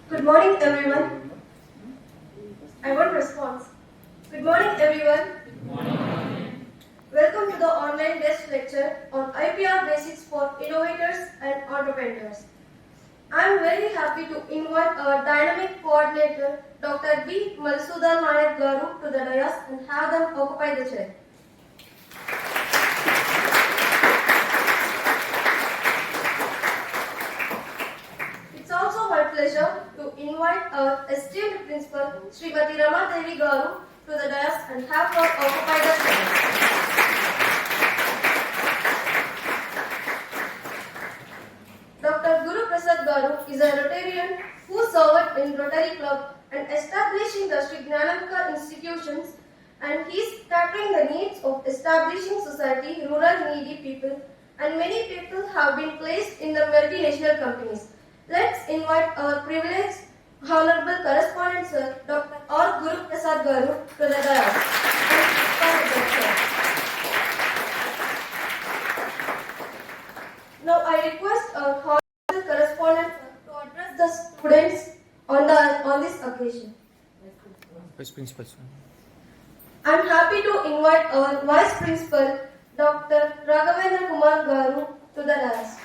Good morning, everyone. I want response. Good morning, everyone. Good morning. Welcome to the online guest lecture on IPR Basics for Innovators and Entrepreneurs. I am very happy to invite our dynamic coordinator, Dr. B. Malsudan Nayak Garu, to the dais and have them occupy the chair. It's also my pleasure to invite our esteemed principal, Srimati Rama Devi Garu, to the dais and have her occupy the chair. Dr. Guru Prasad Garu is a Rotarian who served in Rotary Club and establishing the Sri Gnanamika institutions, and he is tackling the needs of establishing society, rural needy people, and many people have been placed in the multinational companies. Let's invite our privileged Honorable Correspondent Sir, Dr. R. Guru Prasad Garu, to the dais. Now I request our Honorable Correspondent to address the students on this occasion. Vice Principal. I am happy to invite our Vice Principal, Dr. Raghavendra Kumar Garu, to the dais.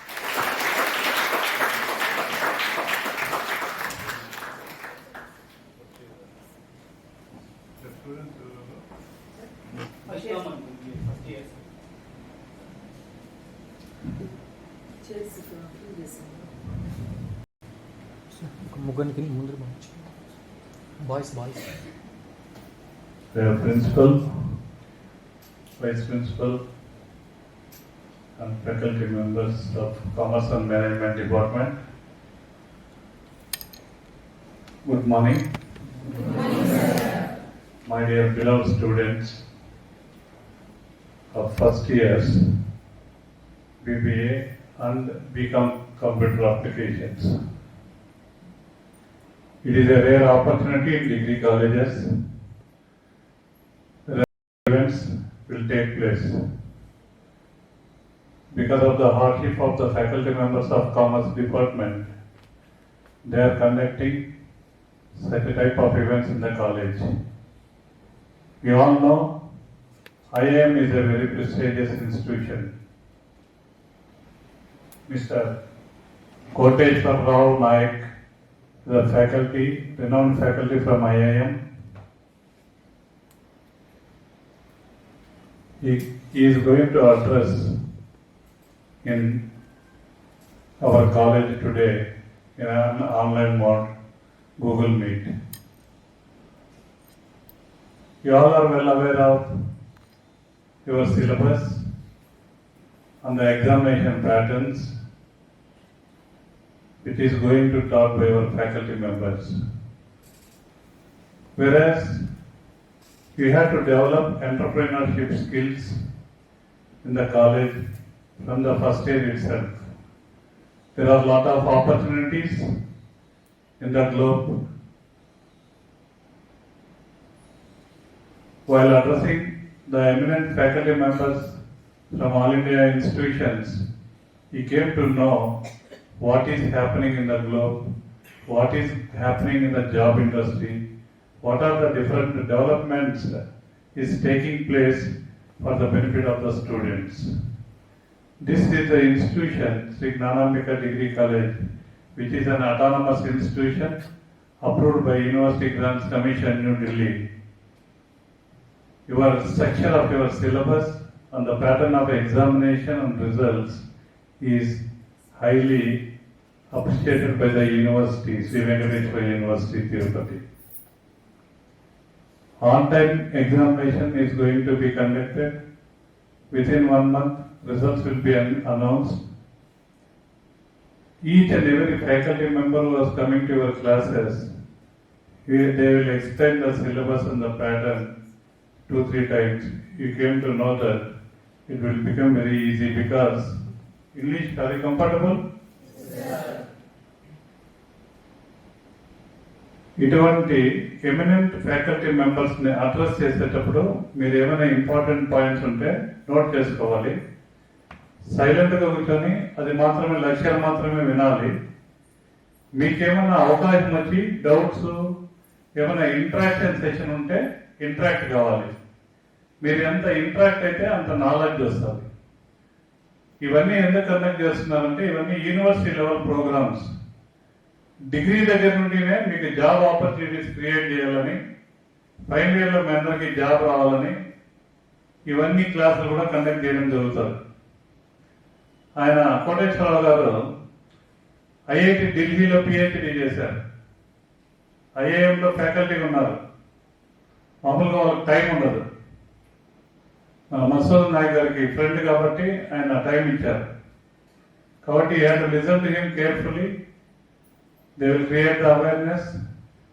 ముగ్గురికి ముందు boys The principal, vice principal, and faculty members of Commerce and Management Department. Good morning. Good morning, sir. My dear beloved students of first years, BBA and BCom Computer Applications. It is a rare opportunity in degree colleges. Events will take place. Because of the hardship of the faculty members of Commerce Department, they are conducting such a type of events in the college. We all know IIM is a very prestigious institution. Mr. Koteshwar Rao Nayak, the faculty, renowned faculty from IIM, he is going to address in our college today in an online mode, Google Meet. You all are well aware of your syllabus and the examination patterns which is going to taught by our faculty members. Whereas you have to develop entrepreneurship skills in the college from the first year itself. There are a lot of opportunities in the globe. While addressing the eminent faculty members from all India institutions, he came to know what is happening in the globe, what is happening in the job industry, what are the different developments is taking place for the benefit of the students. This is the institution, Sri Gnanamika Degree College, which is an autonomous institution approved by University Grants Commission, New Delhi. Your structure of your syllabus and the pattern of examination and results is highly appreciated by the university, Sri Venkateshwara University, Tirupati. On-time examination is going to be conducted. Within 1 month, results will be announced. Each and every faculty member who is coming to your classes, they will explain the syllabus and the pattern 2-3 times. You came to know that it will become very easy because English, are you comfortable? Yes. ఇటువంటి eminent faculty మెంబర్స్ని address చేసేటప్పుడు మీరు ఏమైనా important points ఉంటే note చేసుకోవాలి. సైలెంట్గా కూర్చొని అది మాత్రమే లక్ష్యాలు మాత్రమే వినాలి. మీకేమైనా అవకాశం వచ్చి డౌట్స్ ఏమైనా ఇంటరాక్షన్ సెషన్ ఉంటే ఇంటరాక్ట్ కావాలి. మీరు ఎంత ఇంటరాక్ట్ అయితే అంత నాలెడ్జ్ వస్తుంది. ఇవన్నీ ఎందుకు కండక్ట్ చేస్తున్నారంటే ఇవన్నీ యూనివర్సిటీ లెవెల్ ప్రోగ్రామ్స్. డిగ్రీ దగ్గర నుండినే మీకు జాబ్ ఆపర్చునిటీస్ క్రియేట్ చేయాలని, ఫైనల్ ఇయర్లో మీ అందరికీ జాబ్ రావాలని ఇవన్నీ క్లాసులు కూడా కండక్ట్ చేయడం జరుగుతుంది. ఆయన కోటేశ్వరరావు గారు ఐఐటి ఢిల్లీలో పిహెచ్డి చేశారు. ఐఐఎంలో ఫ్యాకల్టీ ఉన్నారు. మామూలుగా వాళ్ళకి టైం ఉండదు. మసూద్ నాయక్ గారికి ఫ్రెండ్ కాబట్టి ఆయన టైం ఇచ్చారు. కాబట్టి you have to listen to him carefully. They will create the awareness.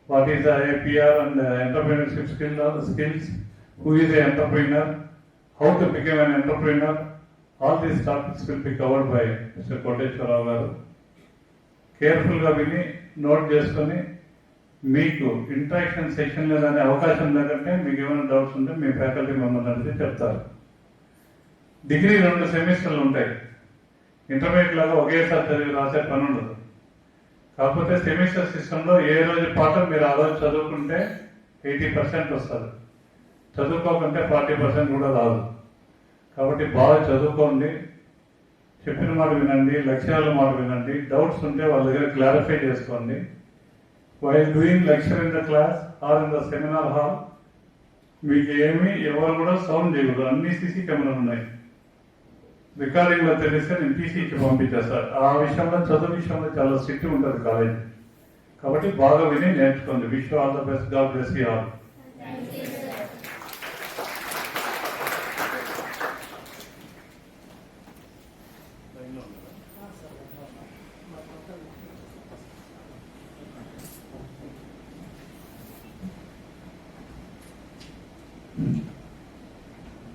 What is the IPR and entrepreneurship skills, who is an entrepreneur, how to become an entrepreneur. All these topics will be covered by Mr. Koteshwara garu. Careful గా విని note చేసుకొని మీకు interaction session లేదనే అవకాశం లేదంటే మీకు ఏమైనా doubts ఉంటే మీ ఫ్యాకల్టీ మెంబర్ని అడిగితే చెప్తారు. డిగ్రీ 2 సెమిస్టర్లు ఉంటాయి. ఇంటర్మీడియట్ లాగా ఒకేసారి చదివి రాసే పని ఉండదు. కాకపోతే సెమిస్టర్ సిస్టంలో ఏ రోజు పాఠం మీరు ఆ రోజు చదువుకుంటే 80% వస్తుంది. చదువుకోకుంటే 40% కూడా రాదు. కాబట్టి బాగా చదువుకోండి, చెప్పిన మాట వినండి, లక్ష్యాల మాట వినండి. డౌట్స్ ఉంటే వాళ్ళ దగ్గర క్లారిఫై చేసుకోండి. While doing lecture in the class or in the seminar hall మీకు ఎవరు కూడా సౌండ్ చేయకూడదు. అన్ని సీసీ కెమెరాలు ఉన్నాయి. రికార్డింగ్ లో తెలిస్తే నేను తీసి ఇచ్చి పంపించేస్తాను. ఆ విషయంలో చదువు విషయంలో చాలా స్ట్రిక్ట్ ఉంటుంది కాలేజ్. కాబట్టి బాగా విని నేర్చుకోండి. Wish all the best. God bless you all.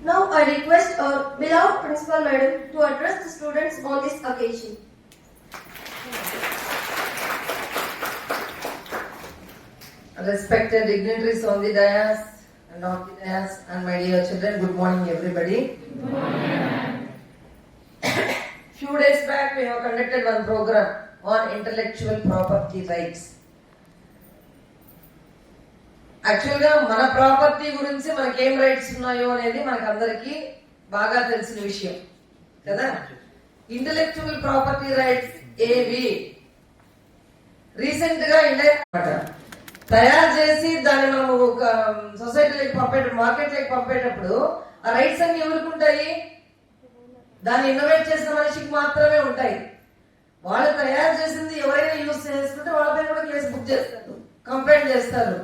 Now I request our beloved Principal Madam to address the students on this occasion. Respected dignitaries on the dais and off the dais and my dear children, good morning everybody. Good morning. Few days back we have conducted one program on intellectual property rights. యాక్చువల్గా మన property గురించి మనకి ఏం rights ఉన్నాయో అనేది మనకు అందరికీ బాగా తెలిసిన విషయం కదా. ఇంటెలెక్చువల్ ప్రాపర్టీ రైట్స్ ఏవి రీసెంట్ గా తయారు చేసి దాన్ని మనము ఒక సొసైటీలోకి మార్కెట్లోకి పంపేటప్పుడు ఆ రైట్స్ అన్ని ఎవరికి ఉంటాయి? దాన్ని ఇన్నోవేట్ చేసిన మనిషికి మాత్రమే ఉంటాయి. వాళ్ళు తయారు చేసింది ఎవరైనా యూజ్ చేసుకుంటే వాళ్ళపై కూడా కేసు బుక్ చేస్తారు, కంప్లైంట్ చేస్తారు.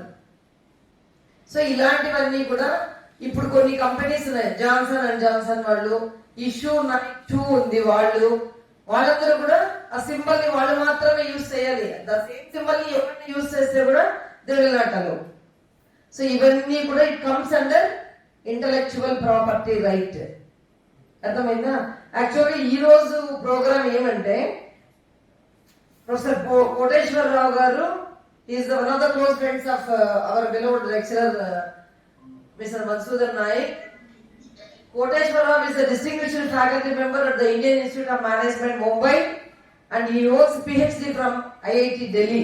సో ఇలాంటివన్నీ కూడా ఇప్పుడు కొన్ని కంపెనీస్ ఉన్నాయి. జాన్సన్ అండ్ జాన్సన్ వాళ్ళు, ఇష్యూ ఉంది వాళ్ళందరూ కూడా ఆ సింబల్ ని వాళ్ళు మాత్రమే యూజ్ చేయాలి. ద సేమ్ సింబల్ ని ఎవరిని యూజ్ చేస్తే కూడా they will not allow. So ఇవన్నీ కూడా it comes under intellectual property right. అర్థమైందా? యాక్చువల్గా ఈ రోజు ప్రోగ్రామ్ ఏమంటే ప్రొఫెసర్ కోటేశ్వరరావు గారు he is one of the close friends of our beloved lecturer Mr. Masood Naik. Koteshwara is a distinguished faculty member at the Indian Institute of Management, Mumbai, and he holds PhD from IIT Delhi.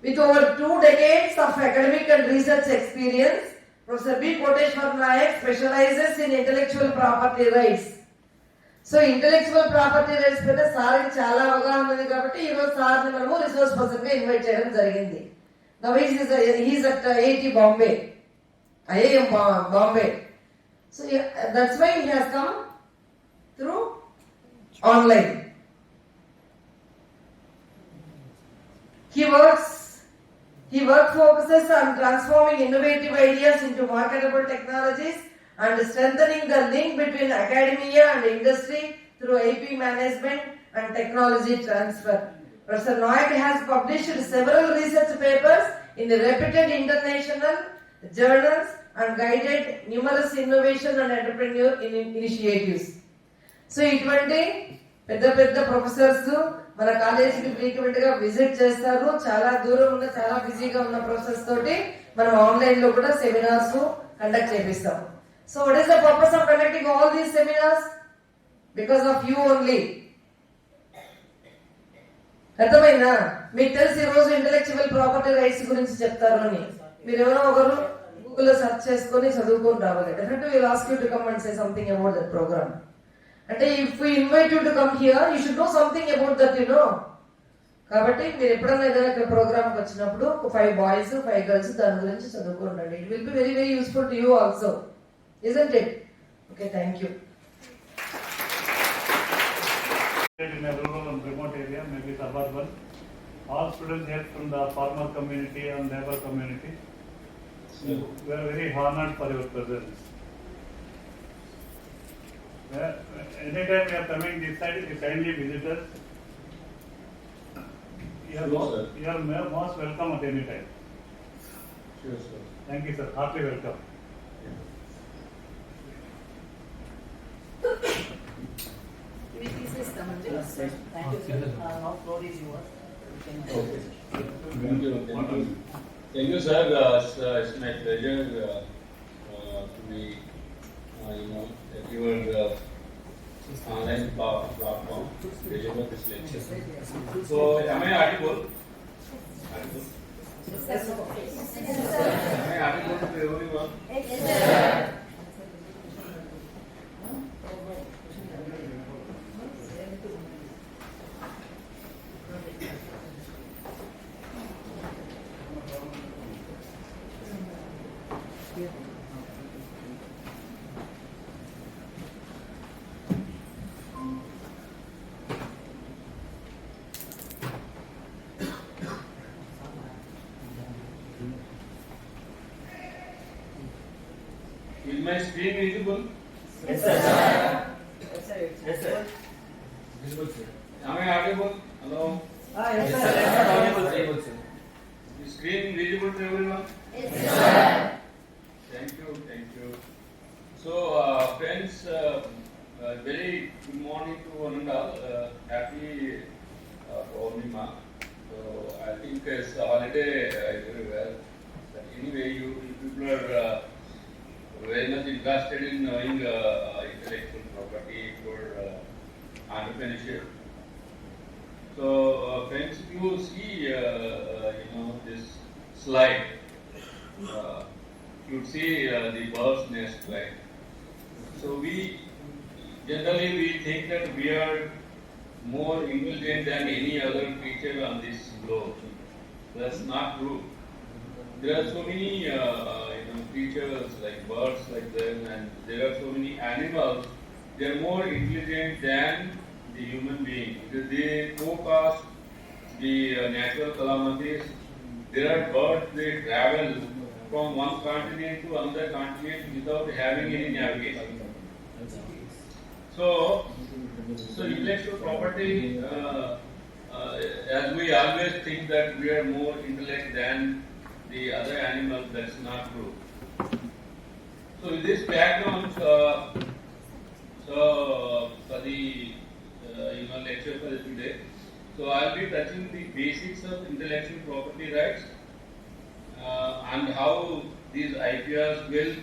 With over 2 decades of academic and research experience, Professor B. Koteshwar Naik specializes in intellectual property rights. So intellectual property rights పైన సార్కి చాలా అవగాహన ఉంది కాబట్టి ఈరోజు సార్ని మనము resource person గా ఇన్వైట్ చేయడం జరిగింది. Now he's at IIT Bombay, IIM Bombay. So that's why he has come through online. He work focuses on transforming innovative ideas into marketable technologies and strengthening the link between academia and industry through IP management and technology transfer. Professor Naik has published several research papers in the reputed international journals and guided numerous innovation and entrepreneur initiatives. So ఇటువంటి పెద్ద పెద్ద professors మన కాలేజీకి frequent గా visit చేస్తారు. చాలా దూరం ఉన్న చాలా బిజీగా ఉన్న ప్రొఫెసర్స్ తోటి మనం ఆన్లైన్ లో కూడా సెమినార్స్ కండక్ట్ చేపిస్తాం. So what is the purpose of conducting all these seminars? Because of you only. అర్థమైందా? మీకు తెలిసి ఈ రోజు ఇంటెలెక్చువల్ ప్రాపర్టీ రైట్స్ గురించి చెప్తారు అని మీరు ఎవరో ఒకరు గూగుల్లో సెర్చ్ చేసుకొని చదువుకొని రావాలి. Definitely will ask you to come and say something about that program. అంటే if we invite you to come here you should know something about that you know. కాబట్టి మీరు ఎప్పుడైనా ఏదైనా ఇక్కడ ప్రోగ్రామ్కి వచ్చినప్పుడు 5 బాయ్స్ 5 గర్ల్స్ దాని గురించి చదువుకోండి. It will be very very useful to you also, isn't it? Okay, thank you. In a rural and remote area, maybe suburban, all students here from the farmer community and labor community. We are very honored for your presence. Anytime you are coming this side, you kindly visit us. You are most welcome at any time. Sure, sir. Thank you, sir. Heartily welcome. Thank you, sir. It's my pleasure to be, at your online platform to deliver this lecture. So, am I audible? Am I audible to everyone? Is my screen visible? Yes, sir. Yes, sir. Visible, sir. Am I audible? Hello? Yes, Yes, sir. sir. Audible, sir. Is screen visible to everyone? Yes, sir. Thank you, thank you. So, friends, very good morning to one and all. Happy Purnima. So, I think it's a holiday very well. But anyway, you people are very much interested in knowing intellectual property for entrepreneurship. So, friends, if you see, this slide, you see the bird's nest, right? So we generally think that we are more intelligent than any other creature on this globe. That's not true. There are so many creatures like birds like them, and there are so many animals. They are more intelligent than the human being because they forecast the natural calamities. There are birds, they travel from one continent to another continent without having any navigation. So intellectual property, as we always think that we are more intellect than the other animals, that's not true. So in this background, so for the lecture for today, so I'll be touching the basics of intellectual property rights and how these IPRs will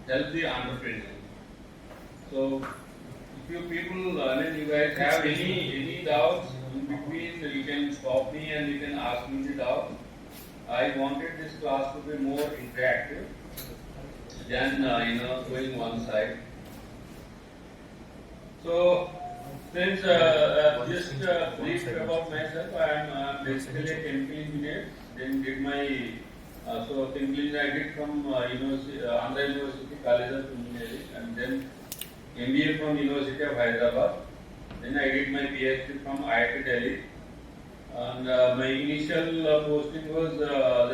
help the entrepreneur. So if you people, you guys have any doubts in between, you can stop me and you can ask me the doubt. I wanted this class to be more interactive than going one side. So since just brief about myself, I am basically a chemical engineer. Then did my chemical engineer I did from Andhra University College of Engineering, and then MBA from University of Hyderabad. Then I did my PhD from IIT Delhi. And my initial posting was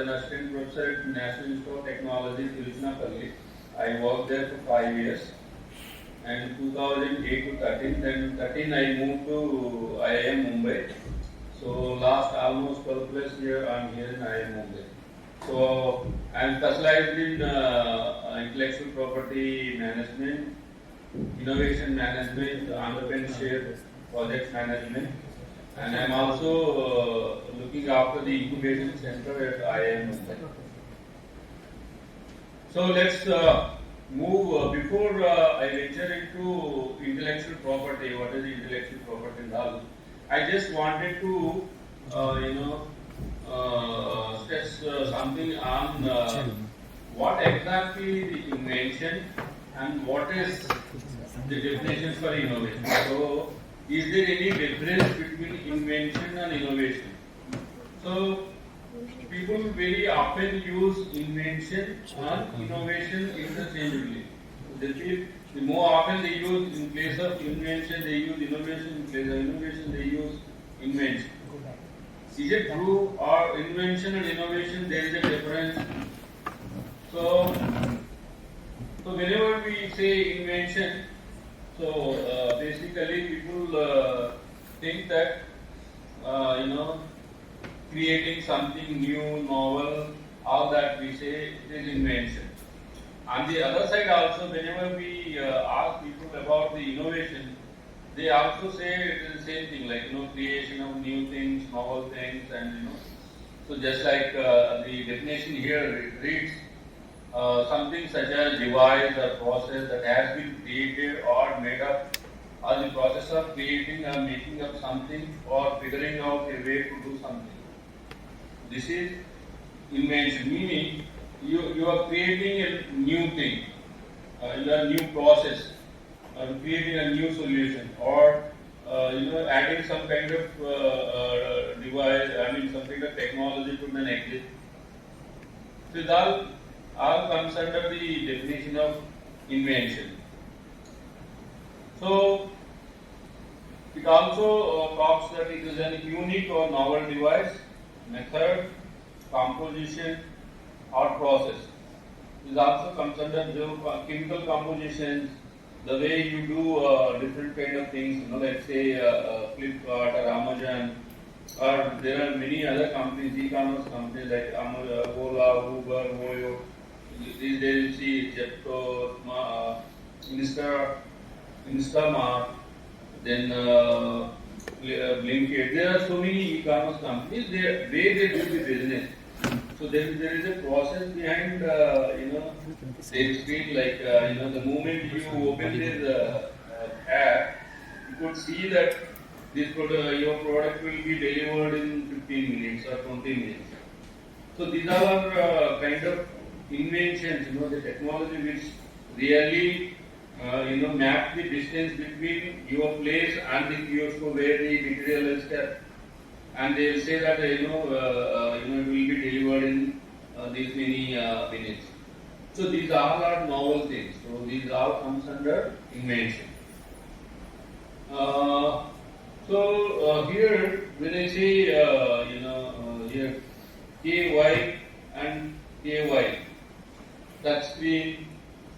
an assistant professor at National Institute of Technology, Tiruchirappalli. I worked there for 5 years. And 2008 to 13, then 13 I moved to IIM Mumbai. So last almost 12 plus year I'm here in IIM Mumbai. So I'm specialized in intellectual property management, innovation management, entrepreneurship, project management. And I'm also looking after the incubation center at IIM Mumbai. So let's move before I venture into intellectual property. What is intellectual property and all? I just wanted to something on what exactly the invention and what is the definition for innovation. So, is there any difference between invention and innovation? So, people very often use invention and innovation interchangeably. They feel the more often they use in place of invention, they use innovation. In place of innovation, they use invention. Is it true, or invention and innovation there is a difference? So whenever we say invention, so basically people think that creating something new, novel, all that we say is invention. On the other side also, whenever we ask people about the innovation, they also say it is the same thing, like creation of new things, novel things, and So just like the definition here reads, something such as device or process that has been created or made up, or the process of creating or making up something or figuring out a way to do something. This is invention, meaning you are creating a new thing, a new process, creating a new solution, or adding some kind of device, some kind of technology to an exist. So it all comes under the definition of invention. So it also talks that it is an unique or novel device, method, composition, or process. This also comes under chemical compositions, the way you do different kind of things, let's say Flipkart or Amazon, or there are many other companies, e-commerce companies like Ola, Uber, Voyo. These days you see Zepto, Instamart, then Blinkit. There are so many e-commerce companies. They do the business. So there is a process behind their screen. Like the moment you open this app, you could see that your product will be delivered in 15 minutes or 20 minutes. So these are kind of inventions, the technology which really map the distance between your place and the kiosk where the material is kept. And they will say that it will be delivered in these many minutes. So these all are novel things. So these all comes under invention. Here when I say here KY and KY, touch screen,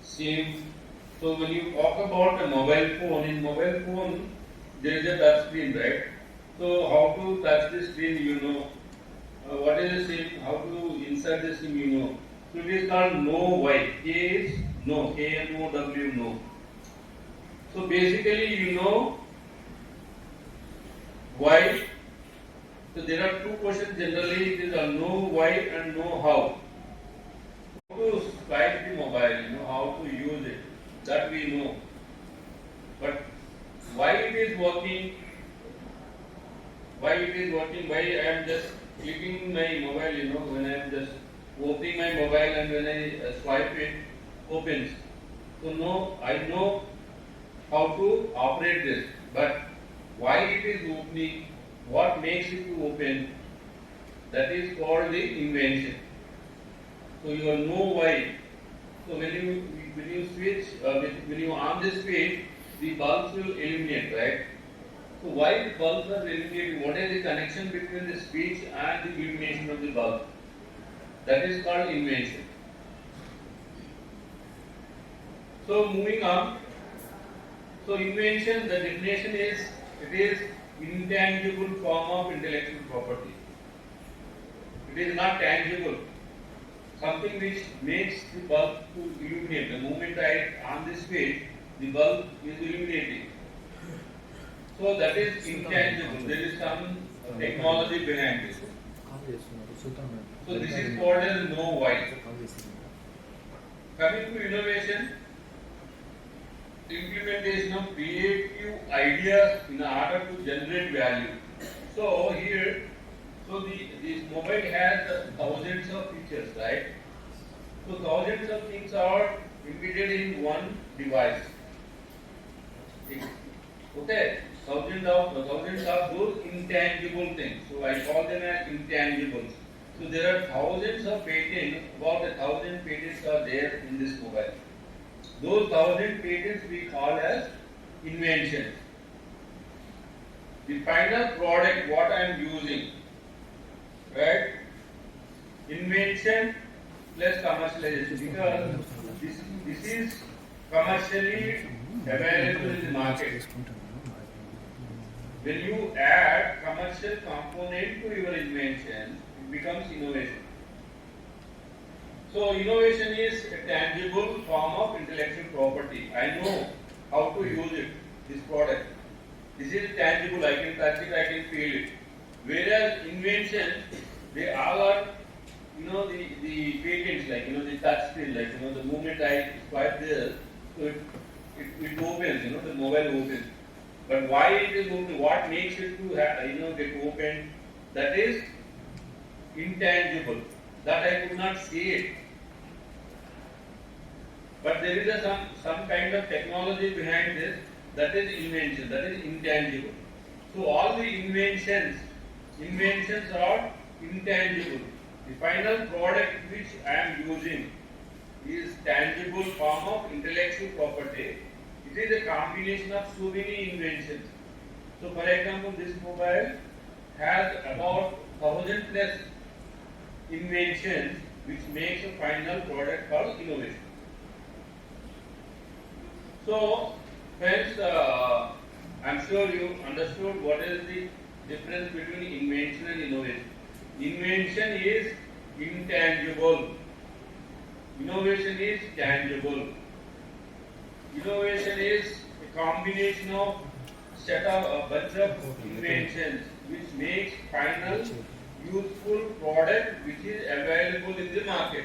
SIM. So when you talk about a mobile phone, in mobile phone there is a touch screen, right? So how to touch the screen, what is the SIM, how to insert the SIM, So it is called no Y. K is no, K-N-O-W, no. So basically why. So there are two questions generally. It is a know why and know how. How to swipe the mobile, how to use it. That we know. But why it is working, why I am just clicking my mobile, when I am just opening my mobile and when I swipe it, opens. So I know how to operate this, but why it is opening, what makes it to open, that is called the invention. So you will know why. So when you switch, when you on this switch, the bulbs will illuminate, right? So why the bulbs are illuminating? What is the connection between the switch and the illumination of the bulb? That is called invention. So moving on. So invention, the definition is, it is intangible form of intellectual property. It is not tangible. Something which makes the bulb to illuminate. The moment I on this switch, the bulb is illuminating. So that is intangible. There is some technology behind this. So this is called as know why. Coming to innovation, implementation of creative ideas in order to generate value. So here, this mobile has thousands of features. pictures, right? So thousands of things are embedded in one device. Okay, thousands of those intangible things. So I call them as intangibles. So there are thousands of patents. About 1,000 patents are there in this mobile. Those 1,000 patents we call as inventions. The final product, what I am using, right? Invention plus commercialization, because this is commercially available in the market. When you add commercial component to your invention, it becomes innovation. So innovation is a tangible form of intellectual property. I know how to use it, this product. This is tangible, I can touch it, I can feel it. Whereas invention, they all are, the patents, like, the touch screen, like, the moment I swipe this, so it opens, the mobile opens. But why it is open, what makes it to have, get open, that is intangible. That I could not see it. But there is some kind of technology behind this, that is invention, that is intangible. So all the inventions are intangible. The final product which I am using is tangible form of intellectual property. It is a combination of so many inventions. So for example, this mobile has about 1,000 plus inventions which makes a final product called innovation. So friends, I'm sure you understood what is the difference between invention and innovation. Invention is intangible. Innovation is tangible. Innovation is a combination of set of a bunch of inventions which makes final useful product which is available in the market.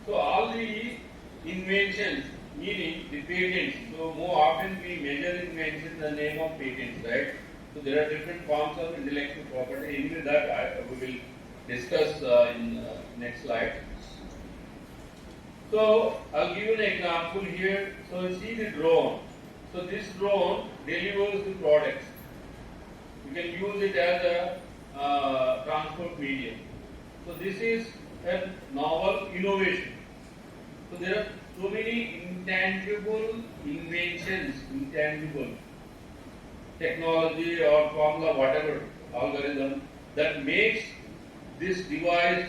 So all the inventions, meaning the patents. So more often we measure invention in the name of patents, right? So there are different forms of intellectual property. Anyway, that we will discuss in next slide. So I'll give you an example here. So you see the drone. So this drone delivers the products. You can use it as a transport medium. So this is a novel innovation. So there are so many intangible inventions, intangible technology or formula, whatever algorithm that makes this device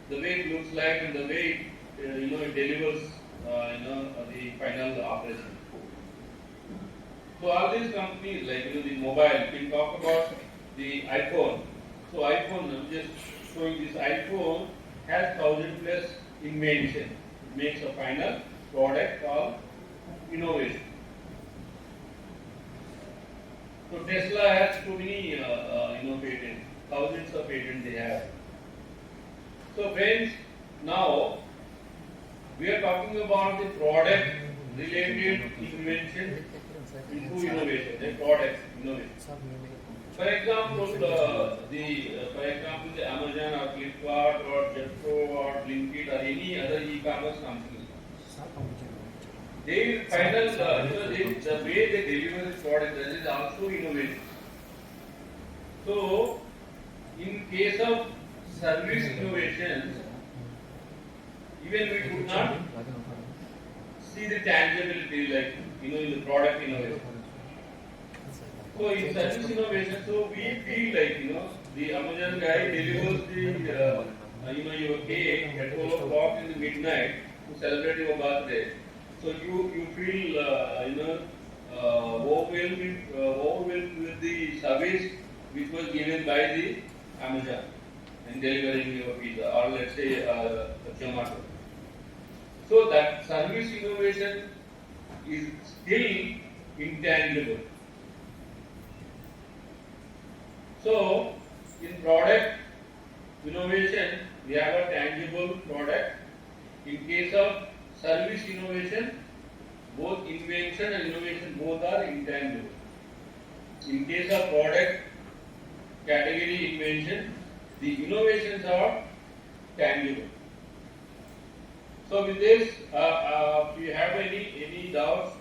the way it looks like and the way it delivers the final operation. So all these companies, like the mobile, we talk about the iPhone. So iPhone, I'm just showing this iPhone has 1,000 plus invention. It makes a final product called innovation. So Tesla has so many patents, thousands of patents they have. So friends, now we are talking about the product related invention into innovation, the product innovation. For example, the Amazon or Flipkart or Zepto or Blinkit or any other e-commerce company, they final the way they deliver this product, that is also innovation. So in case of service innovations, even we could not see the tangibility, like in the product innovation. So in service innovation, so we feel like the Amazon guy delivers the your cake at 12 o'clock in the midnight to celebrate your birthday. So you feel overwhelmed with the service which was given by the Amazon in delivering your pizza, or let's say a Zomato. So that service innovation is still intangible. So in product innovation, we have a tangible product. In case of service innovation, both invention and innovation both are intangible. In case of product category invention, The innovations are tangible. So with this, if you have any doubts,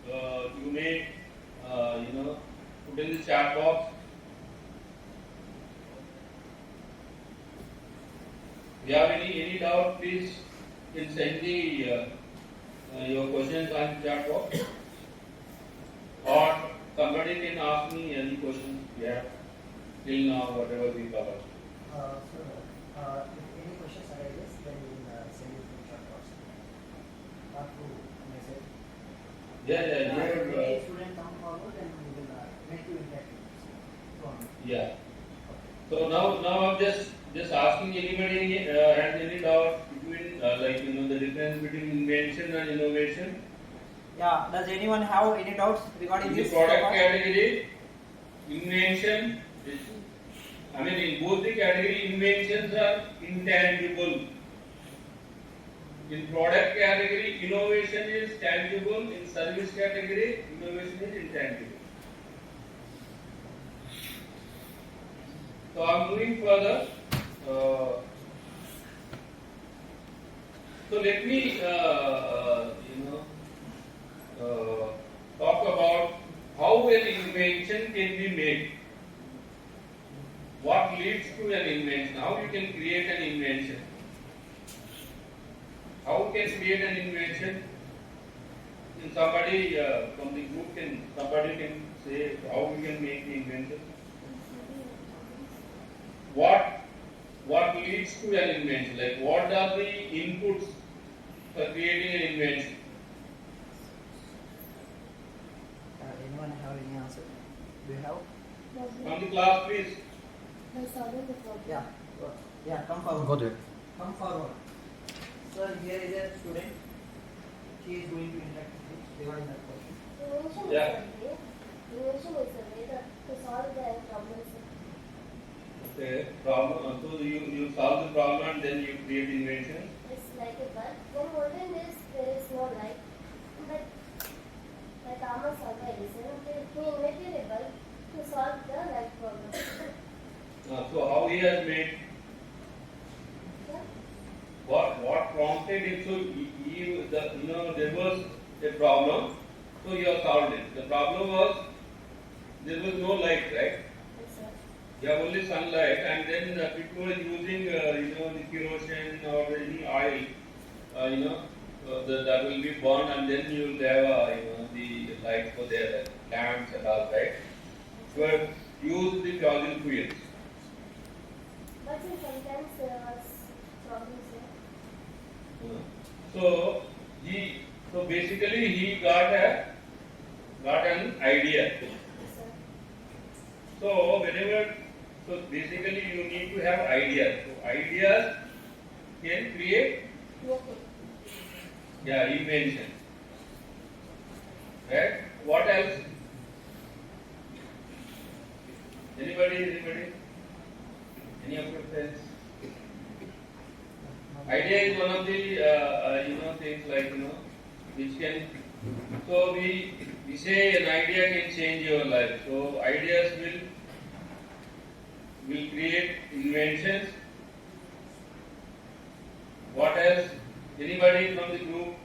you may put in the chat box. If you have any doubt, please can send the your questions on the chat box, or somebody can ask me any questions you have till now, whatever we covered. If any questions arises, then we will send it to chat box. Or through message. Yeah. If any student come forward, then we will make you interactive. Go on. Yeah. So now I'm just asking anybody has any doubt between the difference between invention and innovation. Yeah, does anyone have any doubts regarding In the this? product category, invention is, in both the category, inventions are intangible. In product category, innovation is tangible. In service category, innovation is intangible. So I'm moving further. So let me talk about how an invention can be made. What leads to an invention? How you can create an invention? How can create an invention? And somebody from the group somebody can say how we can make the invention. What leads to an invention? Like what are the inputs for creating an invention? Anyone have any answer? Do you have? From the class, please. Yeah. Yeah, come forward. Go there. Come forward. Sir, here is a student. She is going to interact with you regarding that question. Yeah. Invention is a way to solve the problems. Okay. Problem. So you solve the problem and then you create invention. It's like a bulb. When holding this, there is no light. But like Thomas Alva Edison, he invented a bulb to solve the light problem. So how he has made? Yeah. What prompted it? So there was a problem. So you have solved it. The problem was there was no light, right? Yes, sir. You have only sunlight, and then people were using the kerosene or any oil, that will be burned, and then you will have the light for their lamps and all, right? So use the fossil fuels. But sometimes there was problems there. So basically he got an idea. Yes, sir. So basically you need to have ideas. So ideas can create Okay. invention. Right? What else? Anybody? Any of your friends? Idea is one of the things like which can. So we say an idea can change your life. So ideas will create inventions. What else? Anybody from the group?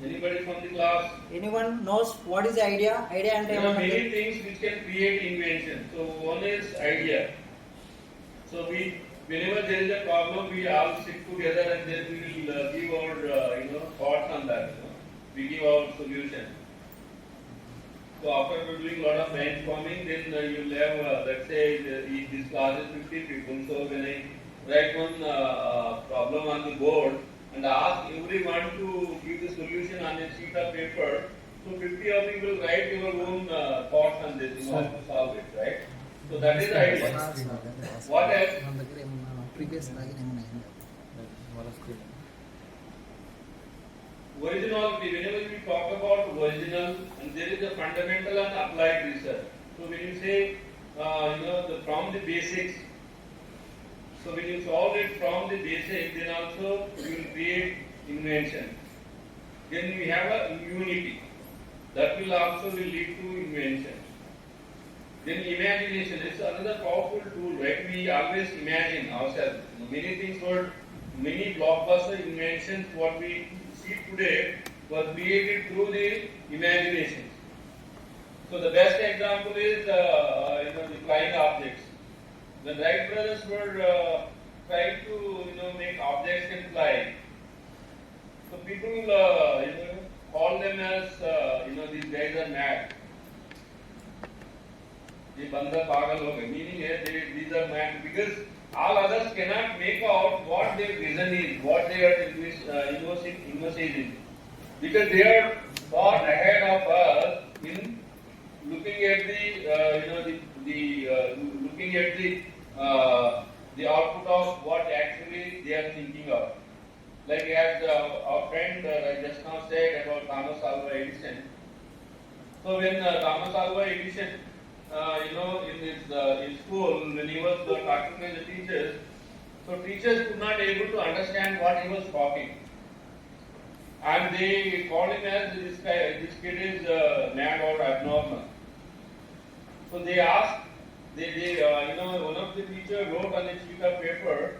Anybody from the class? Anyone knows what is the idea? Idea and There are many things which can create invention. So one is idea. So whenever there is a problem, we all sit together and then we will give our thoughts on that. We give our solution. So after doing a lot of brainstorming, then you will have let's say this class is 50 people. So when I write one problem on the board and ask everyone to give the solution on a sheet of paper, so 50 of you will write your own thoughts on this, how to solve it, right? So that is the idea. What else? Originality. Whenever we talk about original, and there is a fundamental and applied research. So when you say, from the basics, so when you solve it from the basics, then also you will create invention. Then we have a unity. That will also lead to invention. Then imagination is another powerful tool, right? We always imagine ourselves. Many blockbuster inventions what we see today were created through the imagination. So the best example is the flying objects. When Wright brothers were trying to make objects can fly, so people call them as these guys are mad. ये बंदा पागल हो गए, meaning है these are mad because all others cannot make out what their vision is, what they are emphasizing, because they are far ahead of us in looking at the output of what actually they are thinking of. Like as our friend just now said about Thomas Alva Edison. So when Thomas Alva Edison, in school, when he was talking to the teachers, so teachers could not able to understand what he was talking, and they called him as this kid is mad or abnormal. So they asked, one of the teacher wrote on a sheet of paper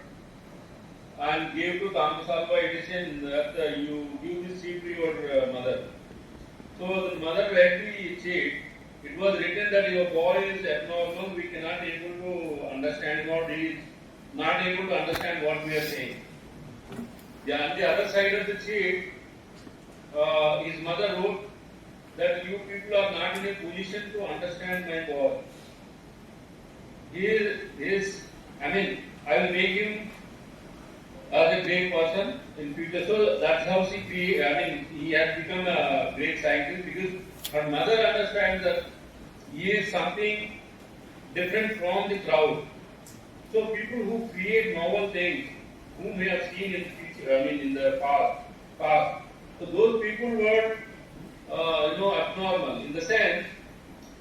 and gave to Thomas Alva Edison that you give this sheet to your mother. So the mother read the sheet. It was written that your boy is abnormal, we cannot able to understand what he is not able to understand what we are saying. On the other side of the sheet, his mother wrote that you people are not in a position to understand my boy. I will make him as a great person in future. So that's how he has become a great scientist because her mother understands that he is something different from the crowd. So people who create novel things, whom we have seen in future, in the past. So those people were, abnormal in the sense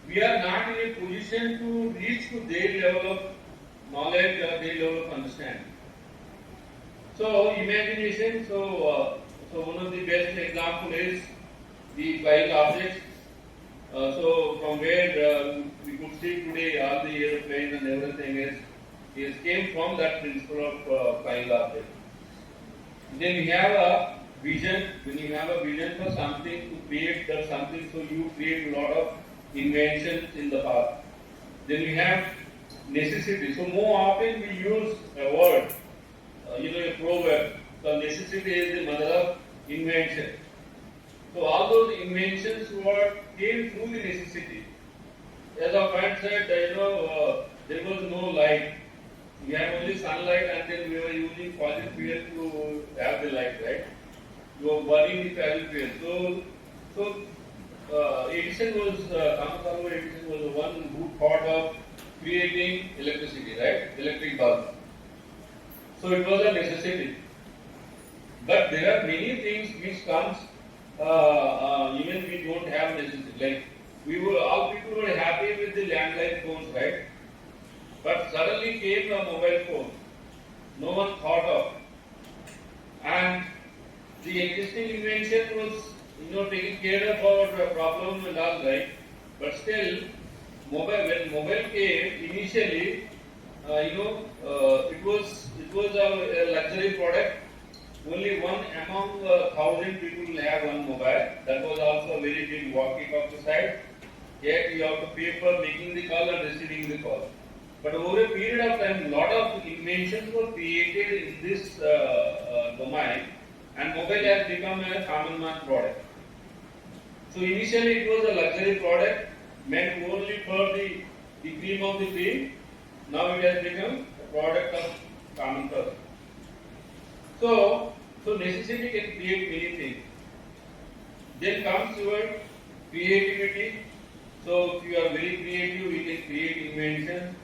we are not in a position to reach to their level of knowledge or their level of understanding. So imagination. So one of the best example is the flying objects. So from where we could see today all the airplanes and everything is came from that principle of flying object. Then we have a vision. When you have a vision for something to create that something, so you create a lot of inventions in the past. Then we have necessity. So more often we use a word, a proverb. So necessity is the mother of invention. So all those inventions came through the necessity. As our friend said, there was no light. We had only sunlight, and then we were using fossil fuel to have the light, right? You were burning the fossil fuel. So Thomas Alva Edison was the one who thought of creating electricity, right? Electric bulb. So it was a necessity. But there are many things which comes even we don't have necessity. Like all people were happy with the landline phones, right? But suddenly came a mobile phone. No one thought of. And the existing invention was, taking care of our problem and all, right? But still, when mobile came initially, it was a luxury product. Only one among 1,000 people will have one mobile. That was also a very big walkie-talkie side. Yet you have to pay for making the call and receiving the call. But over a period of time, a lot of inventions were created in this domain, and mobile has become a common man product. So initially it was a luxury product meant only for the cream of the cream. Now it has become a product of common person. So necessity can create many things. Then comes your creativity. So if you are very creative, you can create inventions.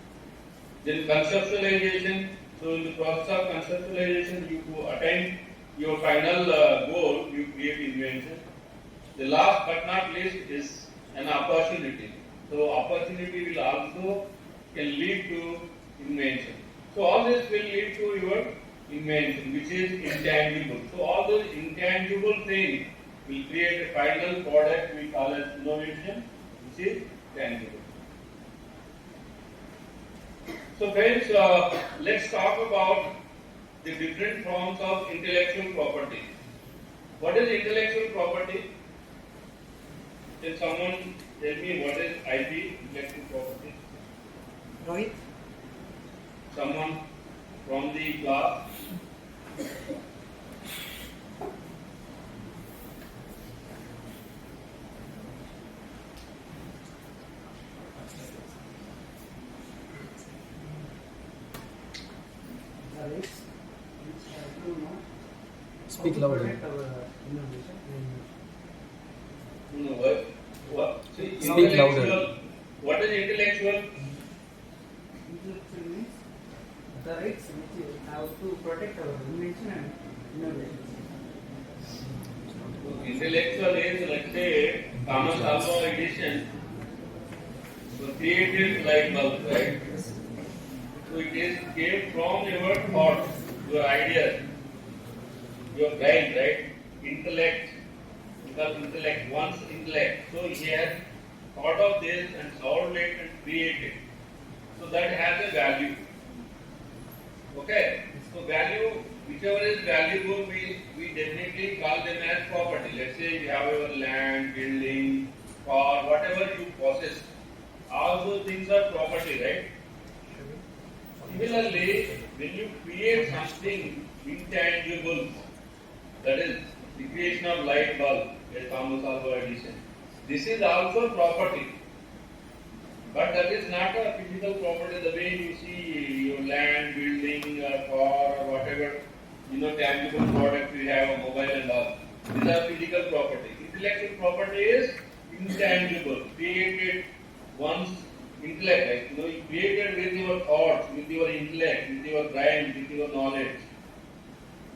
Then conceptualization. So in the process of conceptualization, you attain your final goal, you create invention. The last but not least is an opportunity. So opportunity will also can lead to invention. So all this will lead to your invention, which is intangible. So all those intangible things will create a final product we call as innovation, which is tangible. So friends, let's talk about the different forms of intellectual property. What is intellectual property? Can someone tell me what is IP, intellectual property? Rohit? Someone from the class? The rights which have to know Speak how to louder. protect our innovation and No, what? See, Speak louder. intellectual. What is intellectual? intellectual means the rights which have to protect our invention and innovation. Intellectual is, let's say, Thomas Alva Edison created light bulb, right? So it is came from your thoughts, your ideas, your brain, right? Intellect, because intellect, one's intellect. So he has thought of this and solved it and created. So that has a value. Okay? So value, whichever is valuable, we definitely call them as property. Let's say you have your land, building, car, whatever you possess. All those things are property, right? Similarly, when you create something intangible, that is the creation of light bulb, by Thomas Alva Edison, this is also property. But that is not a physical property the way you see your land, building, or car, or whatever, tangible product you have, a mobile and all. These are physical property. Intellectual property is intangible, created one's intellect, right? You created with your thoughts, with your intellect, with your brain, with your knowledge.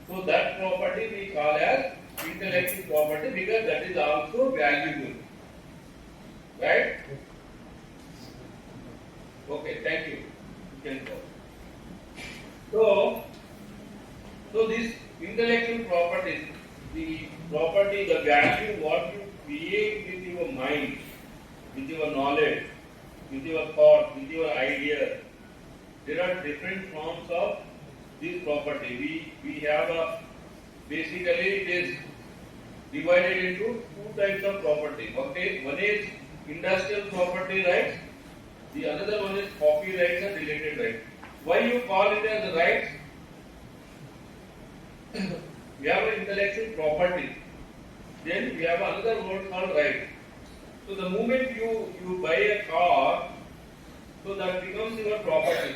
So that property we call as intellectual property because that is also valuable. Right? Okay, thank you. You can go. So these intellectual properties, the property, the value, what you create with your mind, with your knowledge, with your thought, with your idea, there are different forms of this property. We have basically it is divided into two types of property. Okay, one is industrial property rights. The another one is copyrights and related rights. Why you call it as rights? We have an intellectual property. Then we have another word called right. So the moment you buy a car, so that becomes your property.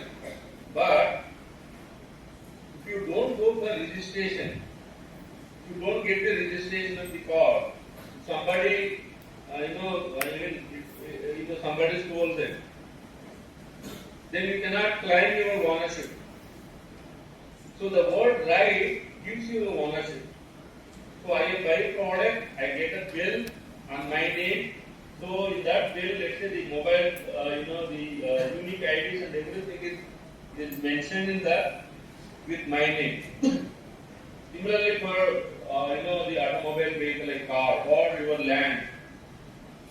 But if you don't go for registration, if you don't get the registration of the car, somebody, somebody stole it, then you cannot claim your ownership. So the word right gives you the ownership. So I buy a product, I get a bill on my name. So in that bill, let's say the mobile, the unique IDs and everything is mentioned in that with my name. Similarly for the automobile vehicle like car or your land.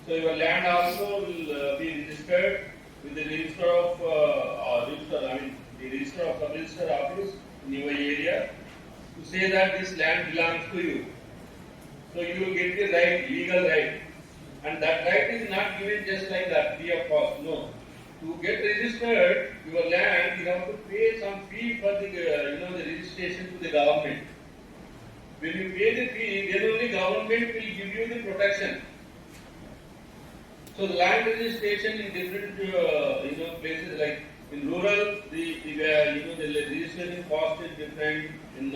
So your land also will be registered with the register of the register of sub-register office in your area to say that this land belongs to you. So you will get the right, legal right. And that right is not given just like that, free of cost. No. To get registered your land, you have to pay some fee for the registration to the government. When you pay the fee, then only government will give you the protection. So the land registration in different places like in rural, the registration cost is different. In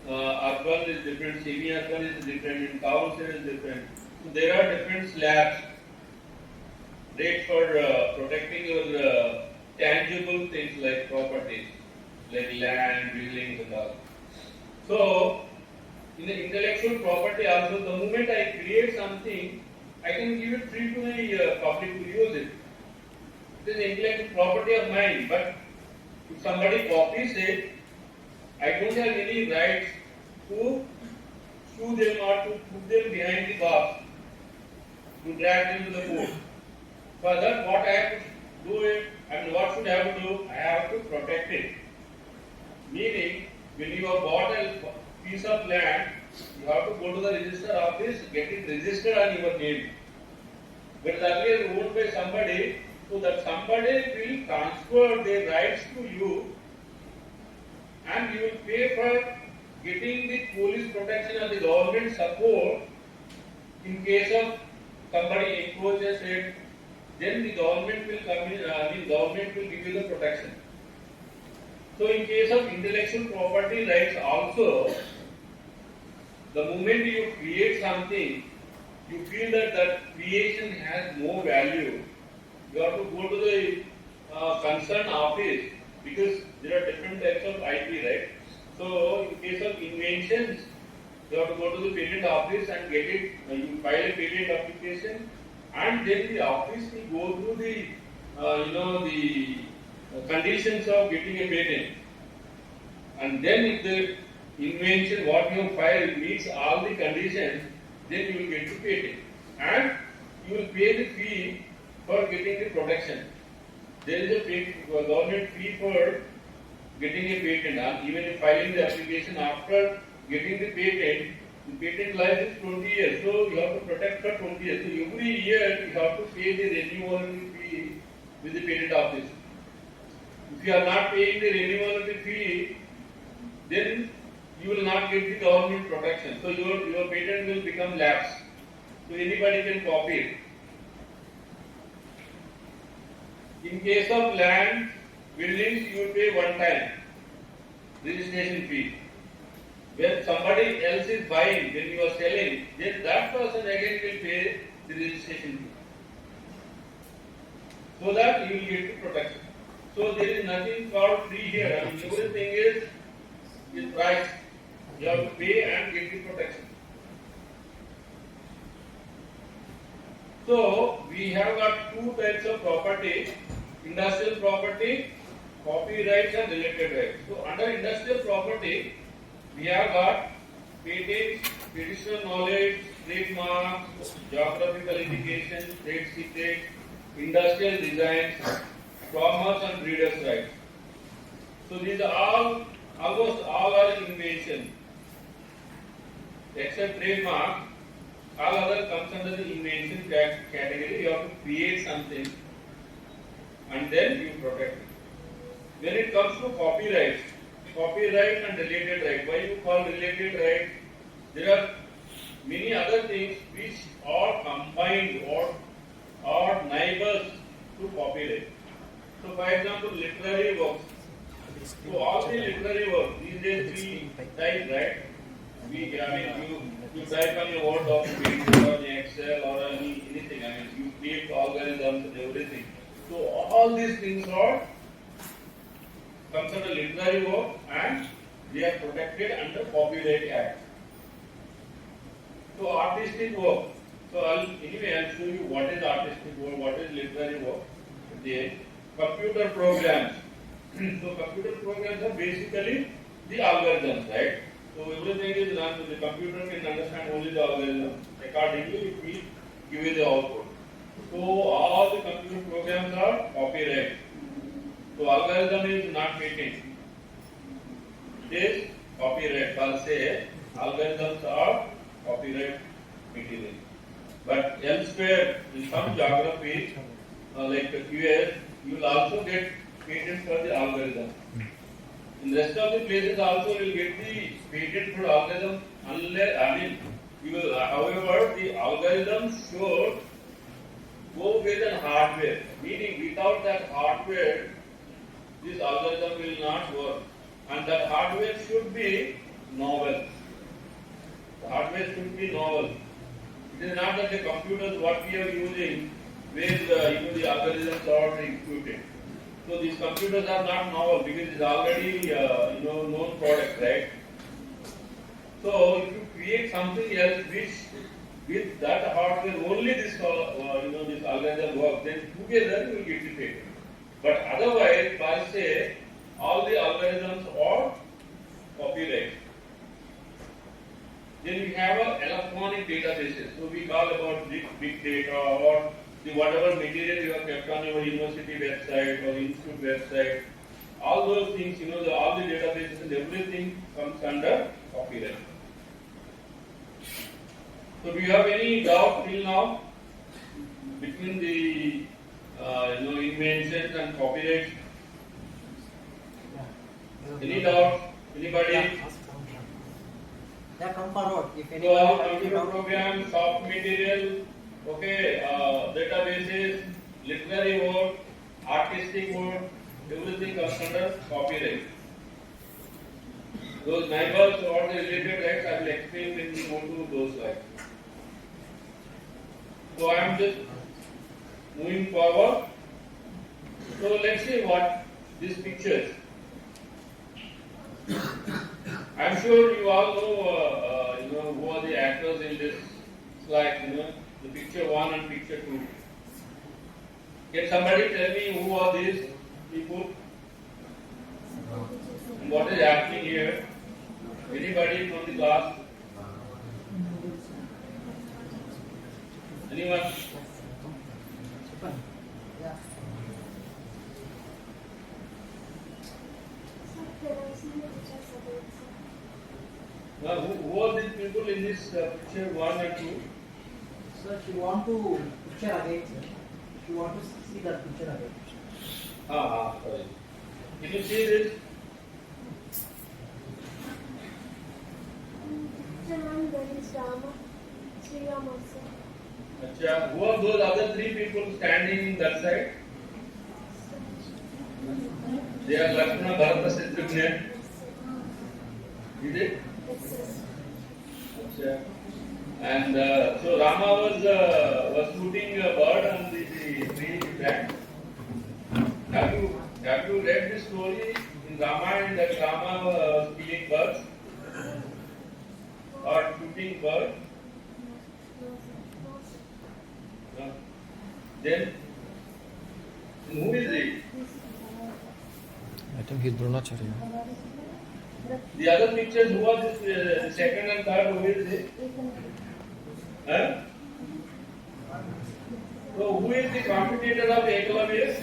urban is different. Semi-urban is different. In towns it is different. So there are different slabs, rates for protecting your tangible things like properties, like land, buildings, and all. So in the intellectual property also, the moment I create something, I can give it free to the public to use it. It is intellectual property of mine, but if somebody copies it, I don't have any rights to sue them or to put them behind the bars, to drag them to the court. For that, what I have to do it, what should I have to do? I have protected. Meaning, when you have bought a piece of land, you have to go to the register office, get it registered on your name. But earlier owned by somebody, so that somebody will transfer their rights to you, and you will pay for getting the police protection or the government support in case of somebody encroaches it. Then the government will come in, the government will give you the protection. So in case of intellectual property rights also, the moment you create something, you feel that that creation has more value, you have to go to the concerned office, because there are different types of IP, right? So in case of inventions, you have to go to the patent office and get it, you file a patent application, and then the office will go through the, the conditions of getting a patent. And then if the invention, what you have filed, meets all the conditions, then you will get the patent. And you will pay the fee for getting the protection. There is a government fee for getting a patent. Even if filing the application after getting the patent life is 20 years. So you have to protect for 20 years. So every year you have to pay the renewal fee with the patent office. If you are not paying the renewal fee, then you will not get the government protection. So your patent will become lapse. So anybody can copy it. In case of land, buildings, you will pay one time registration fee. When somebody else is buying, when you are selling, then that person again will pay the registration fee. So that you will get the protection. So there is nothing called free here. I mean, everything is priced. You have to pay and get the protection. So we have got two types of property: industrial property, copyrights and related rights. So under industrial property, we have got patents, traditional knowledge, trademarks, geographical indications, trade secrets, industrial designs, farmers and breeders' rights. So these are almost all are invention. Except trademark, all other comes under the invention category. You have to create something and then you protect it. When it comes to copyright and related right, why you call related right? There are many other things which are combined or neighbors to copyright. So for example, literary works. So all the literary works, these days we type, right? You type on your Word document or in Excel or anything. I mean, you create algorithms and everything. So all these things are considered literary work and they are protected under Copyright Act. So artistic work. So I'll show you what is artistic work, what is literary work. Then computer programs. So computer programs are basically the algorithms, right? So everything is done. The computer can understand only the algorithm. Accordingly, it will give you the output. So all the computer programs are copyright. So algorithm is not patent. It is copyright. Per se, algorithms are copyright material. But elsewhere, in some geographies, like the US, you will also get patent for the algorithm. In rest of the places also you will get the patent for algorithm unless, you will, however, the algorithm should go with an hardware. Meaning without that hardware, this algorithm will not work. And that hardware should be novel. The hardware should be novel. It is not that the computers what we are using where the algorithms are executed. So these computers are not novel because it is already known product, right? So if you create something else which with that hardware only this algorithm works, then together you will get the patent. But otherwise, per se, all the algorithms are copyright. Then we have electronic databases. So we call about big data or the whatever material you have kept on your university website or institute website. all those things, all the databases and everything comes under copyright. So do you have any doubt till now between the inventions and copyright? Any doubt? Anybody? Yeah, come forward. If So anyone our has any computer doubt. program, soft material, okay, databases, literary work, artistic work, everything comes under copyright. Those neighbors or the related rights I will explain when we go to those slides. So I am just moving forward. So let's see what these pictures. I am sure you all know, who are the actors in this slide. The picture 1 and picture 2. Can somebody tell me who are these people? And what is happening here? Anybody from the class? Anyone? Yeah. Now, who are these people in this picture 1 and 2? Sir, if you want to picture again, sir. If you want to see that picture again. Sorry. Can you see this? Acha, who are those other 3 people standing that side? They are Lakshmana, Bharata, Shatrugna. Is it? Acha. And so Rama was shooting a bird on the tree branch. Have you read the story in Ramayana that Rama was killing birds or shooting birds? No. Then who is he? I think he's Dronacharya. The other pictures, who are this second and third? Who is he? Huh? So who is the competitor of Eklavya?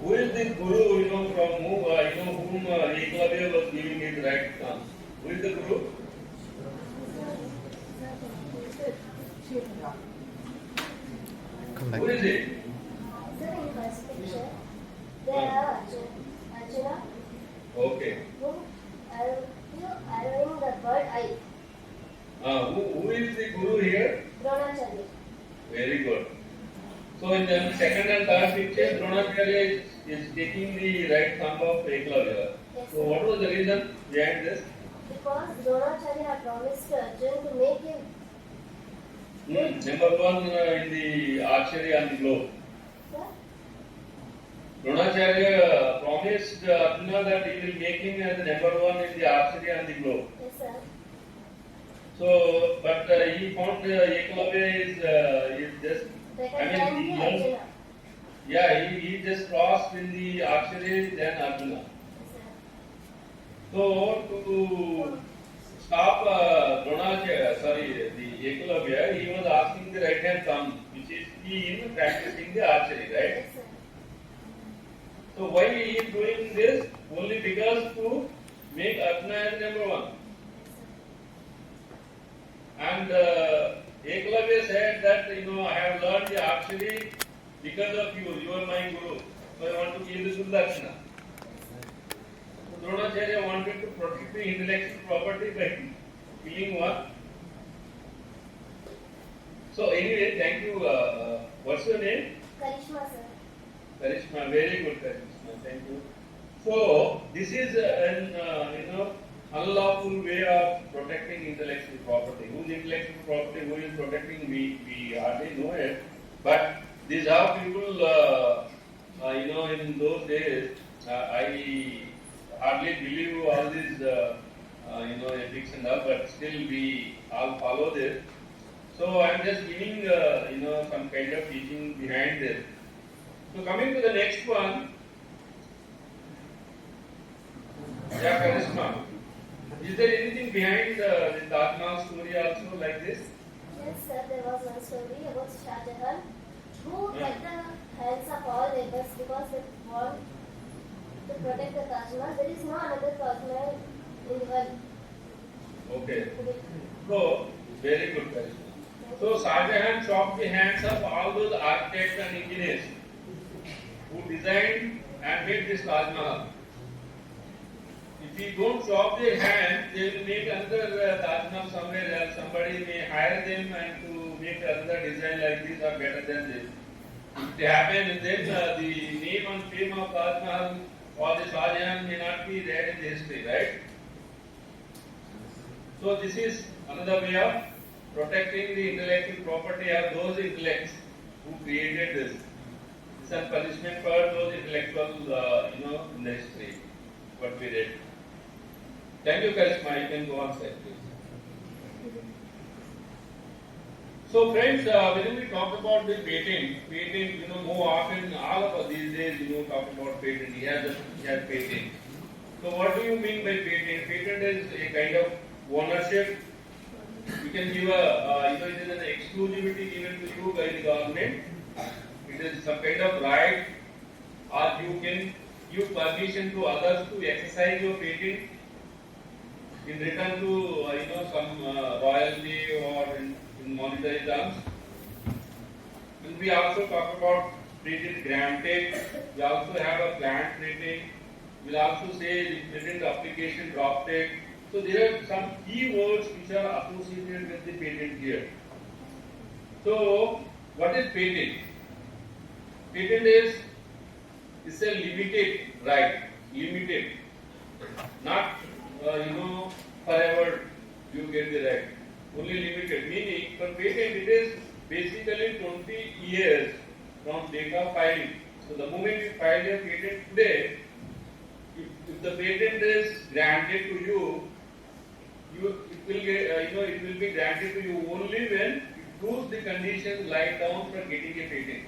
Who is the guru, from whom Eklavya was giving his right thumb? Who is the guru? Come back. Who is it? Arjuna, Okay. who arrowing the bird eye. Who is the guru here? Dronacharya. Very good. So in the second and third picture, Dronacharya is taking the right thumb of Eklavya. Yes, So what was the reason behind this? because Dronacharya had promised Arjuna to make him. Number 1 in the archery and the globe. Sir? Dronacharya promised Arjuna that he will make him as the number 1 in the archery and the globe. Yes, sir. So, but he found Eklavya is just, Recognizing he Arjuna. yeah, he just lost in the archery than Arjuna. Yes, sir. So to stop the Eklavya, he was asking the right hand thumb, which is key in practicing the archery, right? Yes, sir. So why he is doing this? Only because to make Arjuna as number 1. And Eklavya said that, I have learned the archery because of you. You are my guru. So I want to kill the Sudarshana. So Dronacharya wanted to protect the intellectual property by killing one. So anyway, thank you. What's your name? Karishma, sir. Karishma. Very good, Karishma. Thank you. So this is an unlawful way of protecting intellectual property. Whose intellectual property, who is protecting, we hardly know it. But these are people, in those days, I hardly believe all these, ethics and all, but still we all follow this. So I am just giving, some kind of teaching behind this. So coming to the next one, yeah, Karishma. Is there anything behind the Taj Mahal story also like this? Yes, sir. There was one story. story about Shah Jahan, who cut the hands of all neighbors because they want to protect the Taj Mahal. There is no another Taj Mahal in the world. Okay. So, very good question. So, Shah Jahan chopped the hands of all those architects and engineers who designed and made this Taj Mahal. If you don't chop their hands, they will make another Taj Mahal somewhere else. Somebody may hire them and to make another design like this or better than this. If it happens, then the name and fame of Taj Mahal or the Shah Jahan may not be read in the history, right? So this is another way of protecting the intellectual property of those intellects who created this. It's a punishment for those intellectuals, in the history, what we read. Thank you, Karishma. You can go on, sir, please. So, friends, when we talk about the patent, more often, all of us these days, talk about patent. He has patent. So, what do you mean by patent? Patent is a kind of ownership. You can give it is an exclusivity given to you by the government. It is some kind of right, or you can give permission to others to exercise your patent in return to some royalty or in monetary terms. And we also talk about patent granted. We also have a plant patent. We'll also say the patent application drafted. So there are some key words which are associated with the patent here. So what is patent? Patent is a limited right, limited, not forever you get the right. Only limited, meaning for patent it is basically 20 years from date of filing. So the moment you file your patent today, if the patent is granted to you, it will be granted to you only when it proves the conditions laid down for getting a patent.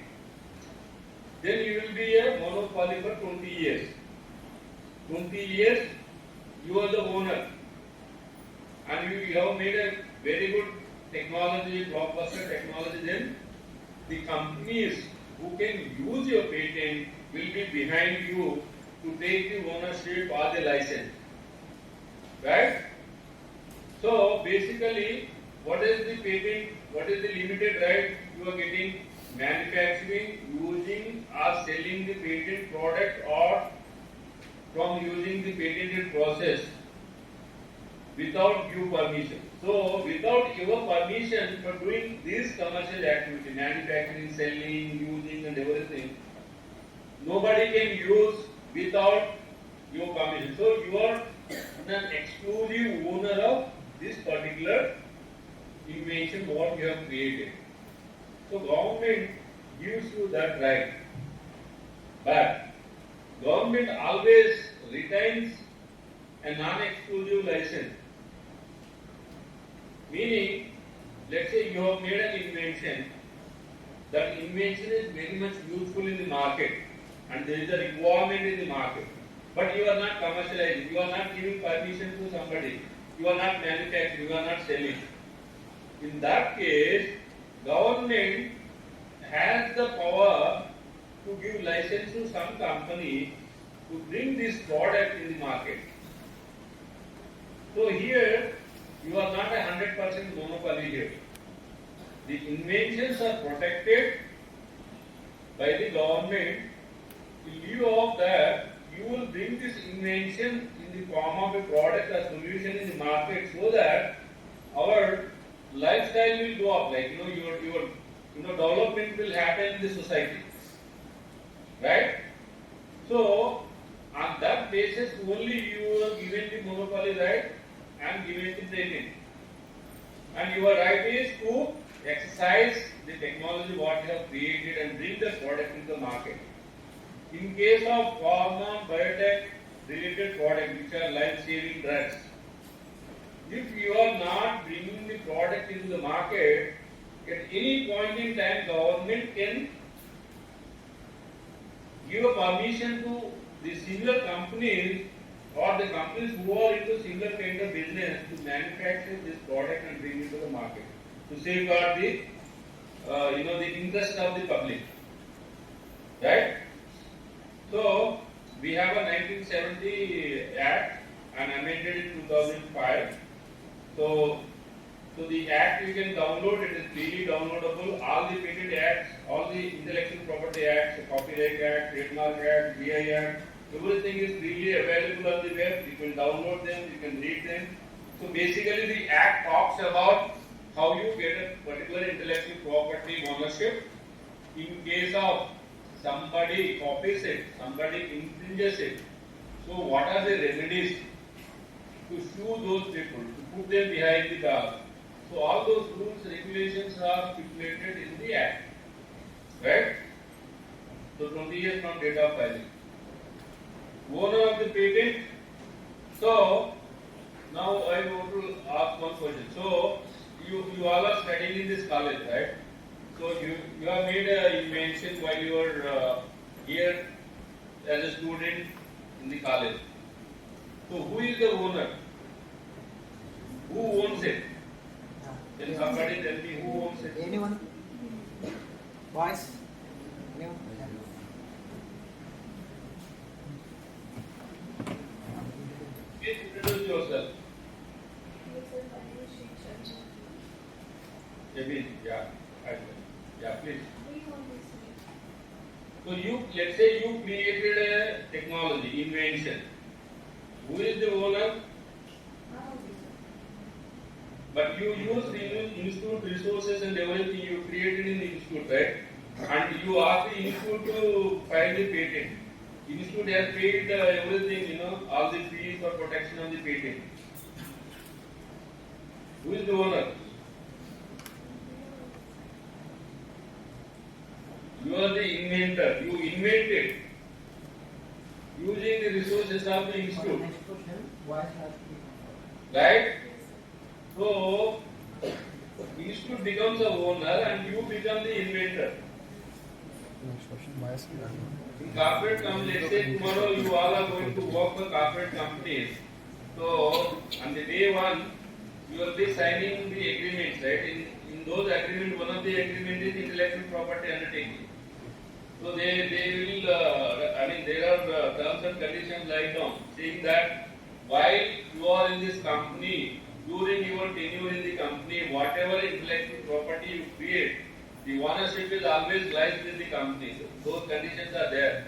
Then you will be a monopoly for 20 years. 20 years, you are the owner. And you have made a very good technology, blockbuster technology, then the companies who can use your patent will be behind you to take the ownership or the license. Right? So basically, what is the patent? What is the limited right you are getting? Manufacturing, using or selling the patent product or from using the patented process without due permission. So without your permission for doing this commercial activity, manufacturing, selling, using and everything, nobody can use without your permission. So you are an exclusive owner of this particular invention what you have created. So government gives you that right. But government always retains a non-exclusive license. Meaning, let's say you have made an invention. That invention is very much useful in the market and there is a requirement in the market. But you are not commercializing, you are not giving permission to somebody, you are not manufacturing, you are not selling. In that case, government has the power to give license to some company to bring this product in the market. So here, you are not a 100% monopoly here. The inventions are protected by the government. In lieu of that, you will bring this invention in the form of a product or solution in the market so that our lifestyle will go up, like your development will happen in the society, right? So on that basis only you are given the monopoly right and given the patent, and your right is to exercise the technology what you have created and bring the product into the market. In case of pharma, biotech related products which are life-saving drugs, if you are not bringing the product into the market, at any point in time government can give a permission to the similar companies or the companies who are into similar kind of business to manufacture this product and bring it to the market to safeguard the the interest of the public, right? So we have a 1970 Act and amended in 2005. So the Act you can download, it is freely downloadable. All the patent acts, all the intellectual property acts, Copyright Act, Trademark Act, GI Act, everything is freely available on the web. You can download them, you can read them. So basically the Act talks about how you get a particular intellectual property ownership in case of somebody copies it, somebody infringes it. So what are the remedies to sue those people, to put them behind the bars? So all those rules, regulations are stipulated in the Act, right? So 20 years from date of filing. Owner of the patent. So now I want to ask one question. So you all are studying in this college, right? So you have made a invention while you were here as a student in the college. So who is the owner? Who owns it? Can somebody tell me who owns it? Anyone? Boys? Anyone? Please introduce yourself. Maybe, yeah. Yeah, please. So let's say you created a technology, invention. Who is the owner? But you use the institute resources and everything you created in the institute, right? And you ask the institute to file the patent. Institute has paid everything, all the fees for protection of the patent. Who is the owner? You are the inventor. You invented using the resources of the institute. Next question. Boys have to be. Right? So, institute becomes the owner and you become the inventor. Next question. Bias. In corporate company, let's say tomorrow you all are going to work for corporate companies. So, on the day one, you will be signing the agreements, right? In those agreements, one of the agreement is intellectual property undertaking. So they will, there are terms and conditions laid down saying that while you are in this company, during your tenure in the company, whatever intellectual property you create, the ownership is always lies with the company. So those conditions are there.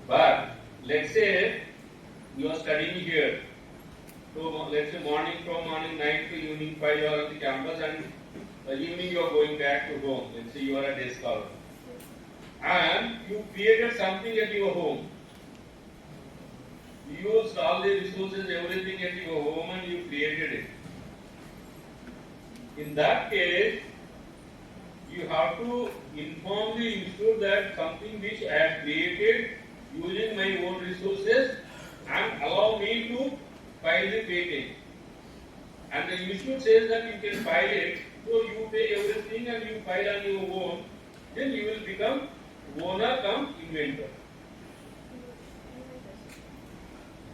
But let's say you are studying here. So let's say from morning 9 to evening 5 you are on the campus and evening you are going back to home. Let's say you are a day scholar. And you created something at your home. You used all the resources, everything at your home and you created it. In that case, you have to inform the institute that something which I have created using my own resources and allow me to file the patent. And the institute says that you can file it, so you pay everything and you file on your own, then you will become owner come inventor.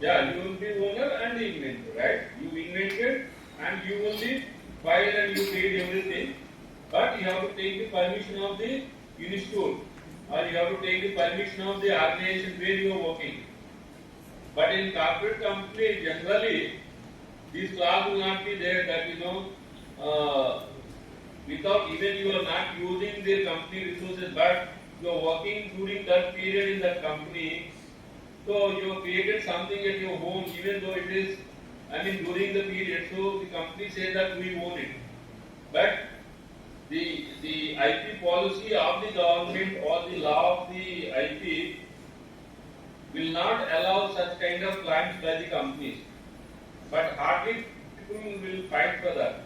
Yeah, you will be owner and the inventor, right? You invented and you only filed and you paid everything, but you have to take the permission of the institute or you have to take the permission of the organization where you are working. But in corporate company, generally, this clause will not be there that, without even you are not using the company resources, but you are working during that period in that company. So you have created something at your home, even though it is, during the period. So the company says that we own it. But the IP policy of the government or the law of the IP will not allow such kind of claims by the companies. But hardly people will fight for that.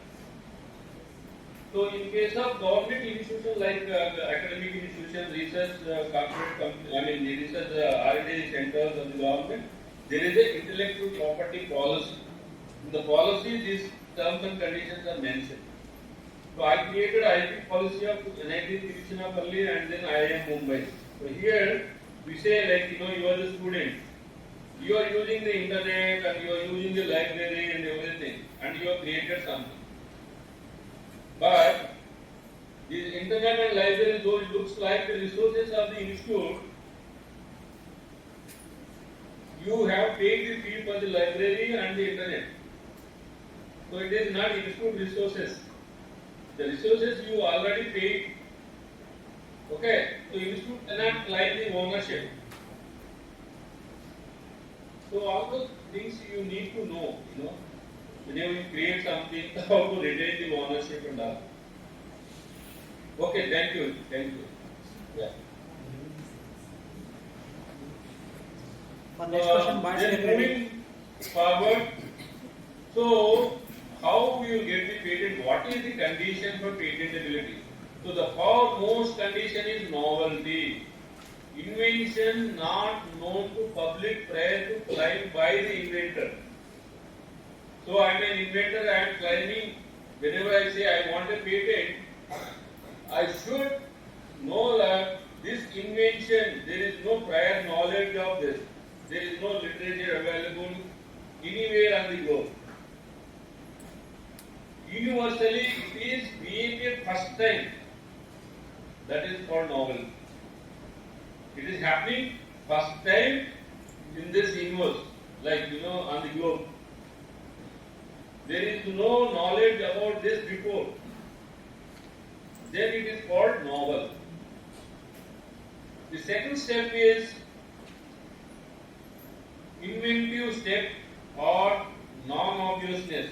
So in case of government institutions like academic institutions, research corporate company, the research R&D centers of the government, there is an intellectual property policy. In the policy, these terms and conditions are mentioned. So I created IP policy of NIT Tiruchirappalli and then IIM Mumbai. So here we say you are the student. You are using the internet and you are using the library and everything and you have created something. But internet and library, though it looks like the resources of the institute, you have paid the fee for the library and the internet. So it is not institute resources. The resources you already paid. Okay, so institute cannot claim the ownership. So all those things you need to know, whenever you create something, how to retain the ownership and all. Okay, thank you. Yeah. For next question, Bharat Then get ready. moving forward, so how we will get the patent? What is the condition for patentability? So the foremost condition is novelty. Invention not known to public prior to claim by the inventor. So I am an inventor, I am claiming, whenever I say I want a patent, I should know that this invention, there is no prior knowledge of this. There is no literature available anywhere on the globe. Universally, it is created first time. That is called novel. It is happening first time in this universe, like on the globe. There is no knowledge about this before. Then it is called novel. The second step is inventive step or non-obviousness.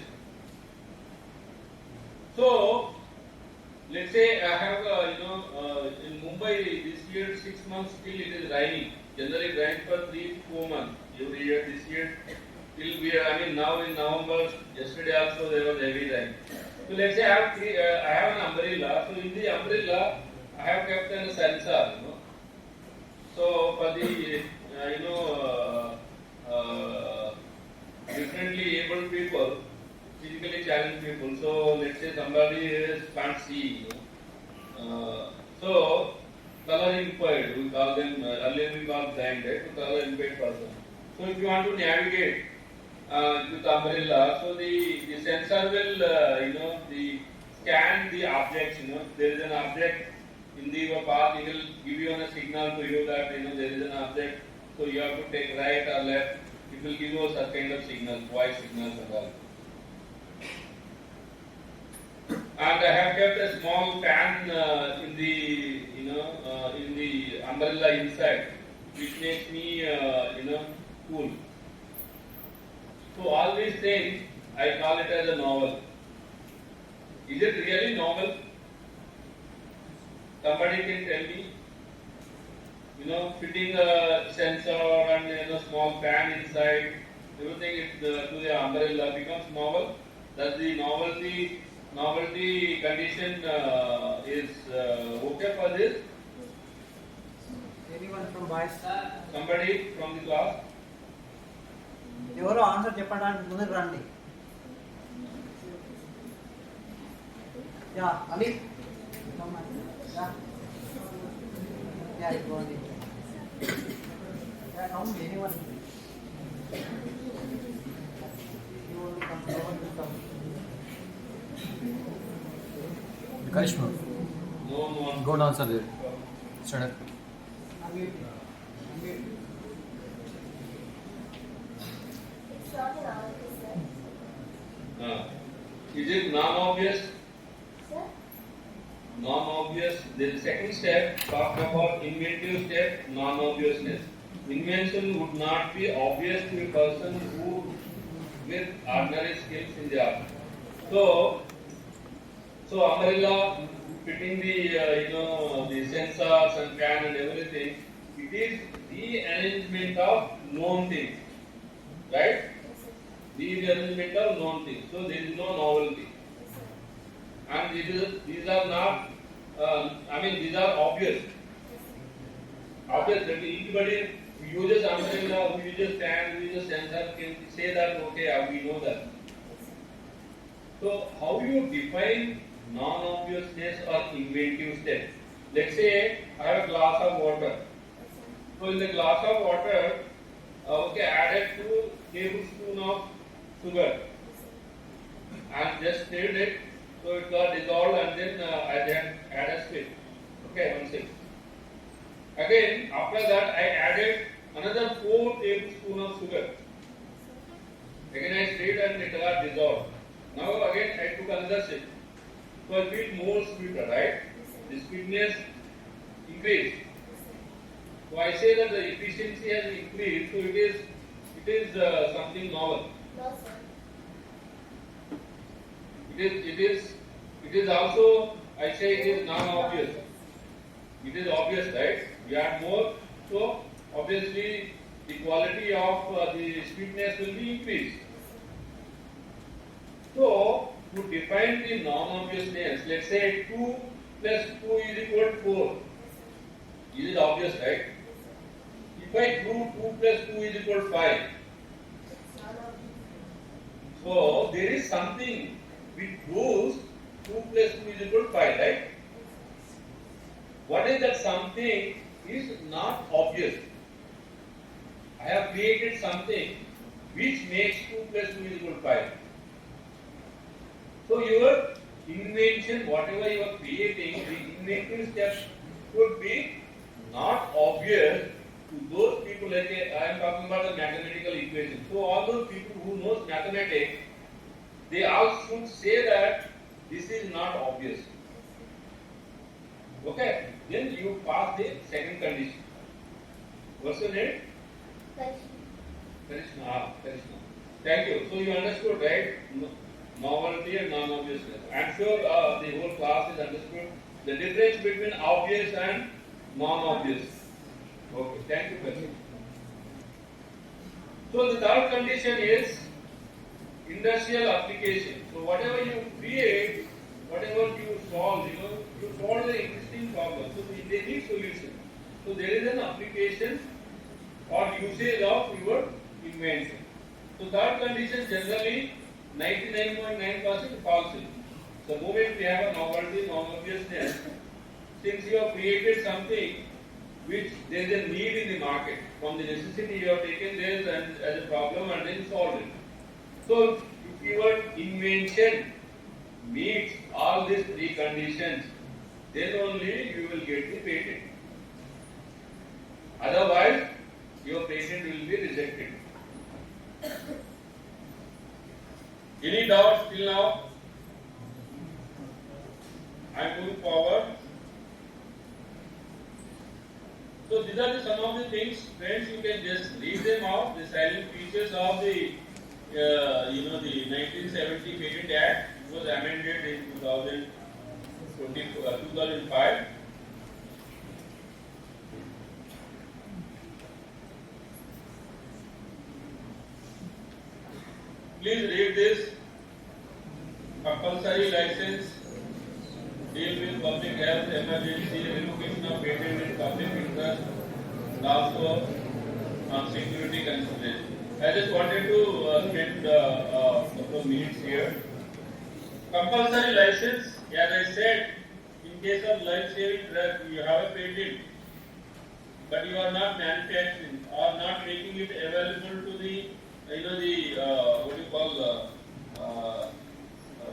So, let's say I have, in Mumbai this year 6 months still it is raining. Generally it rains for 3 to 4 months every year. This year till now in November, yesterday also there was heavy rain. So let's say I have an umbrella. So in the umbrella I have kept a sensor. So for the differently able people, physically challenged people. So let's say somebody can't see. So color impaired, we call them earlier we call blind, right? So color impaired person. So if you want to navigate with umbrella, so the sensor will the scan the objects. There is an object in the path. It will give you a signal to you that there is an object. So you have to take right or left. It will give you such kind of signals, voice signals and all. And I have kept a small fan in the umbrella inside, which makes me cool. So all these things I call it as a novel. Is it really novel? Somebody can tell me. Fitting a sensor and small fan inside, everything to the umbrella becomes novel. Does the novelty condition is okay for this? Anyone from boys? Somebody from the class? ఎవరో answer చెప్పడానికి ముందుకు రండి. Yeah Ali yeah go on. Yeah, come anyone. You want to come over. Karishma, No. go and answer there. Stand up. It's not an artist, sir. Is it non-obvious? Sir? Non-obvious. The second step talked about inventive step, non-obviousness. Invention would not be obvious to a person who with ordinary skills in the art. So umbrella fitting the the sensors and fan and everything, it is the arrangement of known things, right? The arrangement of known things. So there is no novelty. And these are not, these are obvious. Obvious that anybody who uses umbrella, who uses fan, who uses sensor can say that, okay, we know that. So how you define non-obviousness or inventive step? Let's say I have a glass of water. So in the glass of water, added 2 tablespoons of sugar and just stirred it. So it got dissolved and then I then add a spit. Okay, 1 6. Again, after that, I added another 4 tablespoons of sugar. Again, I stirred and it got dissolved. Now, again, I took another sip. So, I feel more sweeter, right? The sweetness increased. So, I say that the efficiency has increased. So, it is something novel. No, sir. It is also, I say it is non-obvious. It is obvious, right? We add more, so obviously the quality of the sweetness will be increased. So, to define the non-obviousness, let's say 2 plus 2 is equal to 4. Is it obvious, right? If I do 2 plus 2 is equal to 5. It's not obvious. So, there is something which proves 2 plus 2 is equal to 5, right? What is that something is not obvious. I have created something which makes 2 plus 2 is equal to 5. So your invention, whatever you are creating, the inventive steps should be not obvious to those people, like I am talking about the mathematical equation. So all those people who knows mathematics, they all should say that this is not obvious. Okay, then you pass the second condition. What's your name? Karishma. Karishma. Thank you. So you understood, right? Novelty and non-obviousness. I'm sure the whole class is understood the difference between obvious and non-obvious. Okay, thank you, Karishma. So the third condition is industrial application. So whatever you create, whatever you solve, you solve the existing problem. So they need solution. So there is an application or usage of your invention. So third condition generally 99.9% false. The moment we have a novelty, non-obviousness, since you have created something which there is a need in the market, from the necessity you have taken there as a problem and then solved it. So if your invention meets all these three conditions, then only you will get the patent. Otherwise, your patent will be rejected. Any doubts till now? I am moving forward. So these are some of the things, friends. You can just read them out. The silent features of the the 1970 Patent Act was amended in 2005. Please read this. Compulsory license deal with public health emergency, revocation of patent in public interest, and also on security consideration. I just wanted to spend a couple of minutes here. Compulsory license, as I said, in case of life-saving drug, you have a patent, but you are not manufacturing or not making it available to the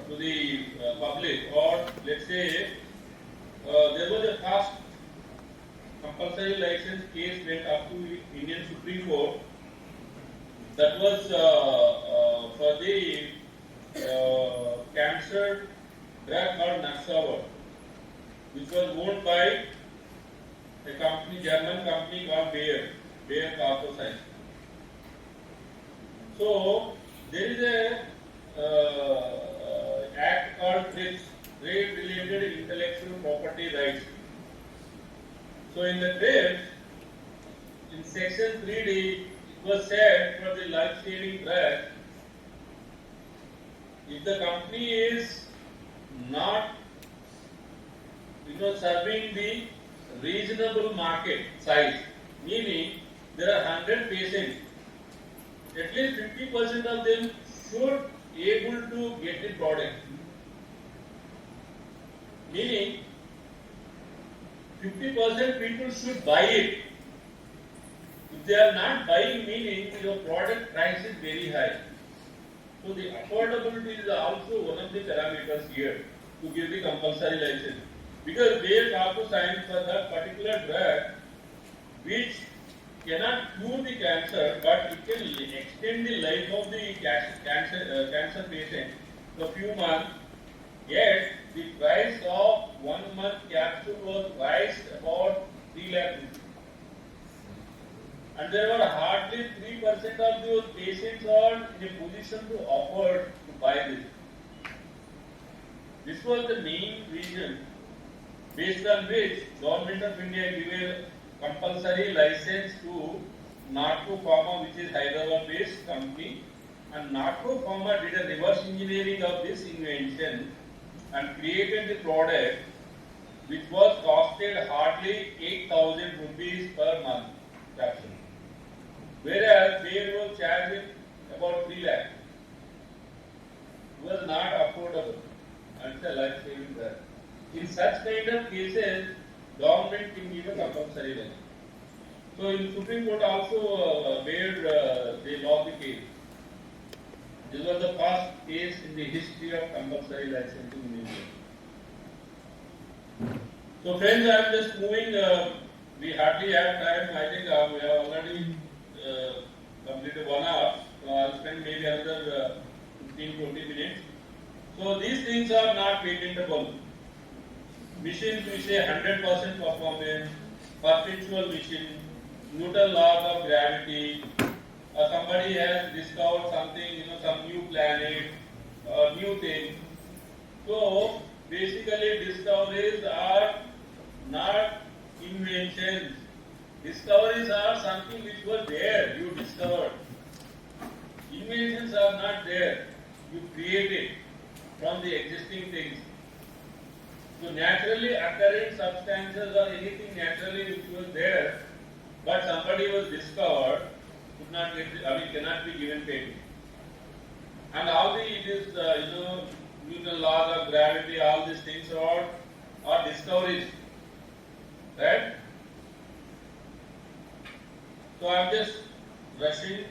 to the public, or let's say there was a first compulsory license case went up to Indian Supreme Court. That was for the cancer drug called Naxavar, which was owned by a company, German company called Bayer Corporation. So there is a act called TRIPS, Trade Related Intellectual Property Rights. So in the TRIPS, in section 3D, it was said for the life-saving drug, if the company is not serving the reasonable market size, meaning there are 100 patients, at least 50% of them should be able to get the product. Meaning 50% people should buy it. If they are not buying, meaning your product price is very high. So the affordability is also one of the parameters here to give the compulsory license. because they also signed for that particular drug which cannot cure the cancer, but it can extend the life of the cancer patient for a few months. Yet the price of 1 month capsule was raised about 3 lakh rupees. And there were hardly 3% of those patients are in a position to afford to buy this. This was the main reason based on which Government of India gave a compulsory license to Narco Pharma, which is Hyderabad-based company, and Narco Pharma did a reverse engineering of this invention and created the product which was costed hardly 8,000 rupees per month capsule, whereas they were charging about 3 lakh. It was not affordable, and it's a life-saving drug. In such kind of cases, government can give a compulsory license. So in Supreme Court also where they lost the case. This was the first case in the history of compulsory licensing in India. So friends, I am just moving. We hardly have time. I think we have already completed 1 hour. So I will spend maybe another 15-20 minutes. So these things are not patentable. Machines we say 100% performance, perpetual machine, Newton laws of gravity. Somebody has discovered something, some new planet, new thing. So basically, discoveries are not inventions. Discoveries are something which was there, you discovered. Inventions are not there, you create it from the existing things. So naturally occurring substances or anything naturally which was there, but somebody was discovered, could not get, cannot be given patent. And all it is, Newton laws of gravity, all these things are discoveries, right? So I am just rushing.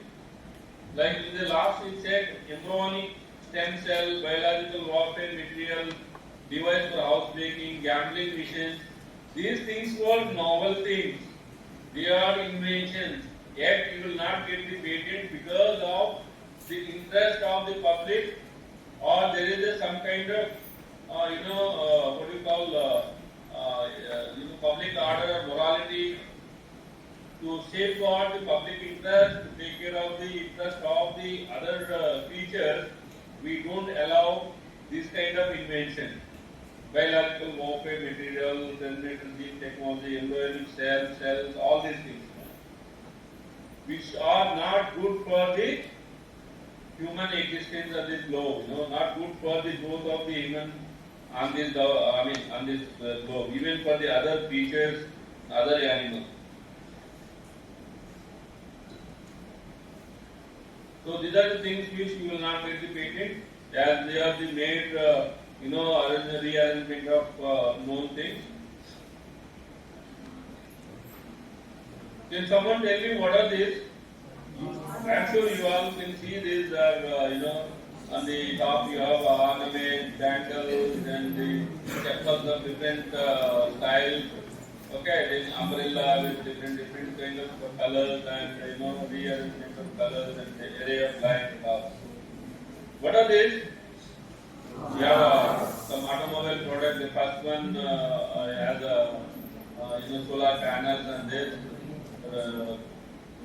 Like in the last we said, embryonic stem cell, biological warfare material, device for housebreaking, gambling machines. These things were novel things. They are inventions. Yet you will not get the patent because of the interest of the public, or there is some kind of, what do you call, public order or morality to safeguard the public interest, to take care of the interest of the other creatures. We don't allow this kind of invention. Biological warfare material, transmitter gene technology, embryonic cells, all these things, which are not good for the human existence of this globe, not good for the growth of the human on this, on this globe, even for the other creatures, other animals. So these are the things which you will not get the patent, as they are the made, rearrangement of known things. Can someone tell me what are these? I am sure you all can see these are, on the top you have ornaments, bangles, and the chapels of different styles. Okay, then umbrella with different kind of colors and rearrangement of colors and the array of lights and all. What are these? We have some automobile product. The first one has a solar panels, and this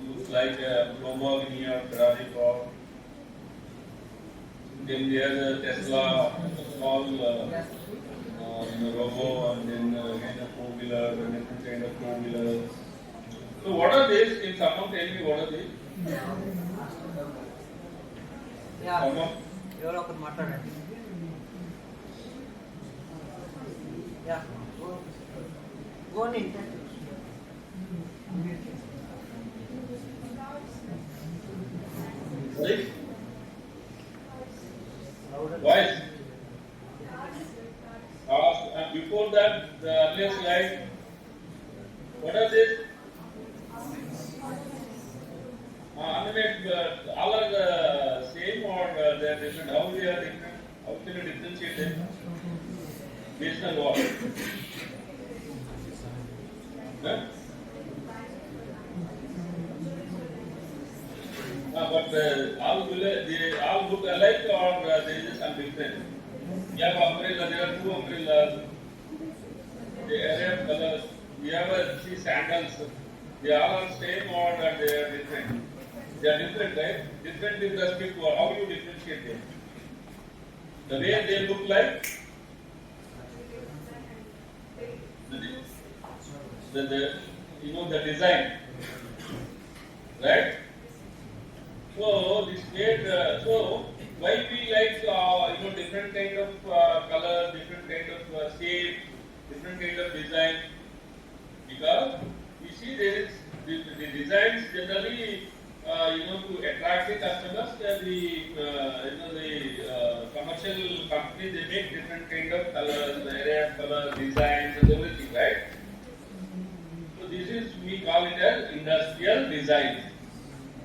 looks like a Lamborghini or Ferrari car. Then there's a Tesla, small robo, and then again a four-wheeler, and different kind of four-wheelers. So what are these? Can someone tell me what are these? Yeah. ఎవరో ఒకరు మాట్లాడండి. Yeah. Go on in. Right? Voice. And before that, the earlier slide, what are these? All are the same or they are different? How they are different? How can you differentiate them? Based on what? Huh? They all look alike or there is some difference? You have umbrella, there are two umbrellas, the array of colors. You have see sandals, they all are same or they are different? They are different, right? Different with respect to how you differentiate them. The way they look like, the the design, right? So this made so why we like different kind of color, different kind of shape, different kind of design, because you see there is the designs generally to attract the customers. The commercial companies, they make different kind of colors, array of colors, designs, and everything, right? So this is, we call it as industrial design.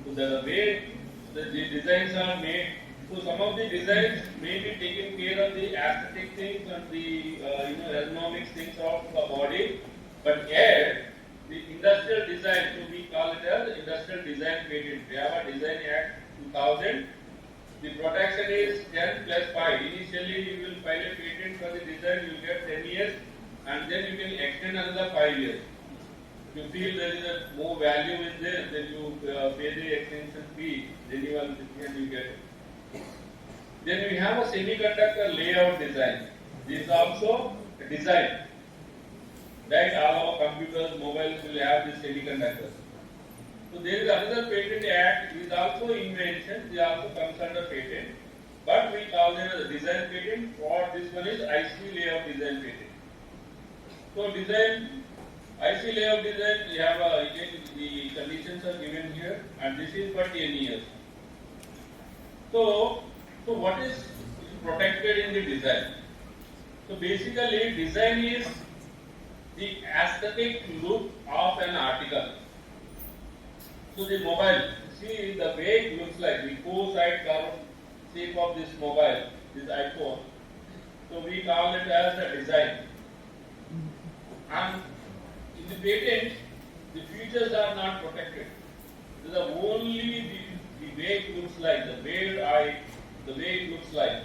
So the way the designs are made, so some of the designs may be taking care of the aesthetic things and the ergonomics things of the body, but yet the industrial design, so we call it as industrial design patent. We have a Design Act 2000. The protection is 10 plus 5. Initially you will file a patent for the design, you will get 10 years, and then you can extend another 5 years. If you feel there is a more value in there, then you pay the extension fee, renewal fee, and you get it. Then we have a semiconductor layout design. This is also a design. Right, all our computers, mobiles will have this semiconductors. So there is another patent act, is also invention, they also comes under patent, but we call them as a design patent, or this one is IC layout design patent. So design, IC layout design, we have the conditions are given here, and this is for 10 years. So what is protected in the design? So basically, design is the aesthetic look of an article. So the mobile, see the way it looks like, the four-side curved shape of this mobile, this iPhone. So we call it as a design. And in the patent, the features are not protected. These are only the way it looks like, the way it looks like.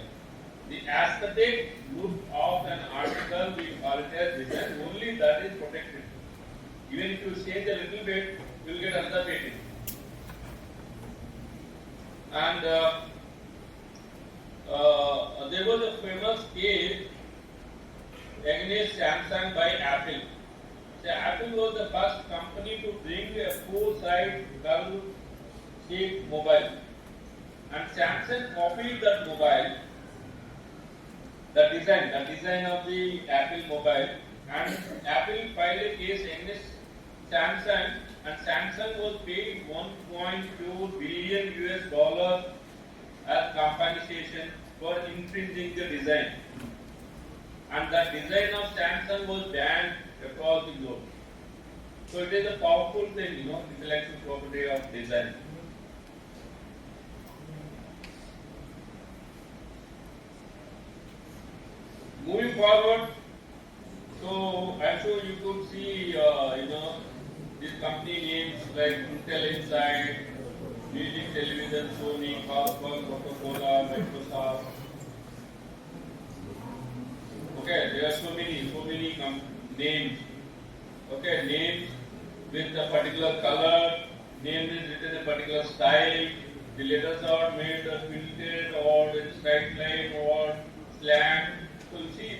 The aesthetic look of an article, we call it as design, only that is protected. Even if you change a little bit, you will get another patent. And there was a famous case against Samsung by Apple. So Apple was the first company to bring a four-side curved shaped mobile. And Samsung copied that mobile, the design of the Apple mobile, and Apple filed a case against Samsung, and Samsung was paid $1.2 billion US as compensation for infringing the design. And the design of Samsung was banned across the globe. So it is a powerful thing, intellectual property of design. Moving forward, so I'm sure you could see, these company names like Intel Inside, Music Television, Sony, Carlsberg, Coca-Cola, Microsoft. Okay, there are so many names. Okay, names with a particular color, name is written in a particular style. The letters are made tilted or in straight line or slant. So you see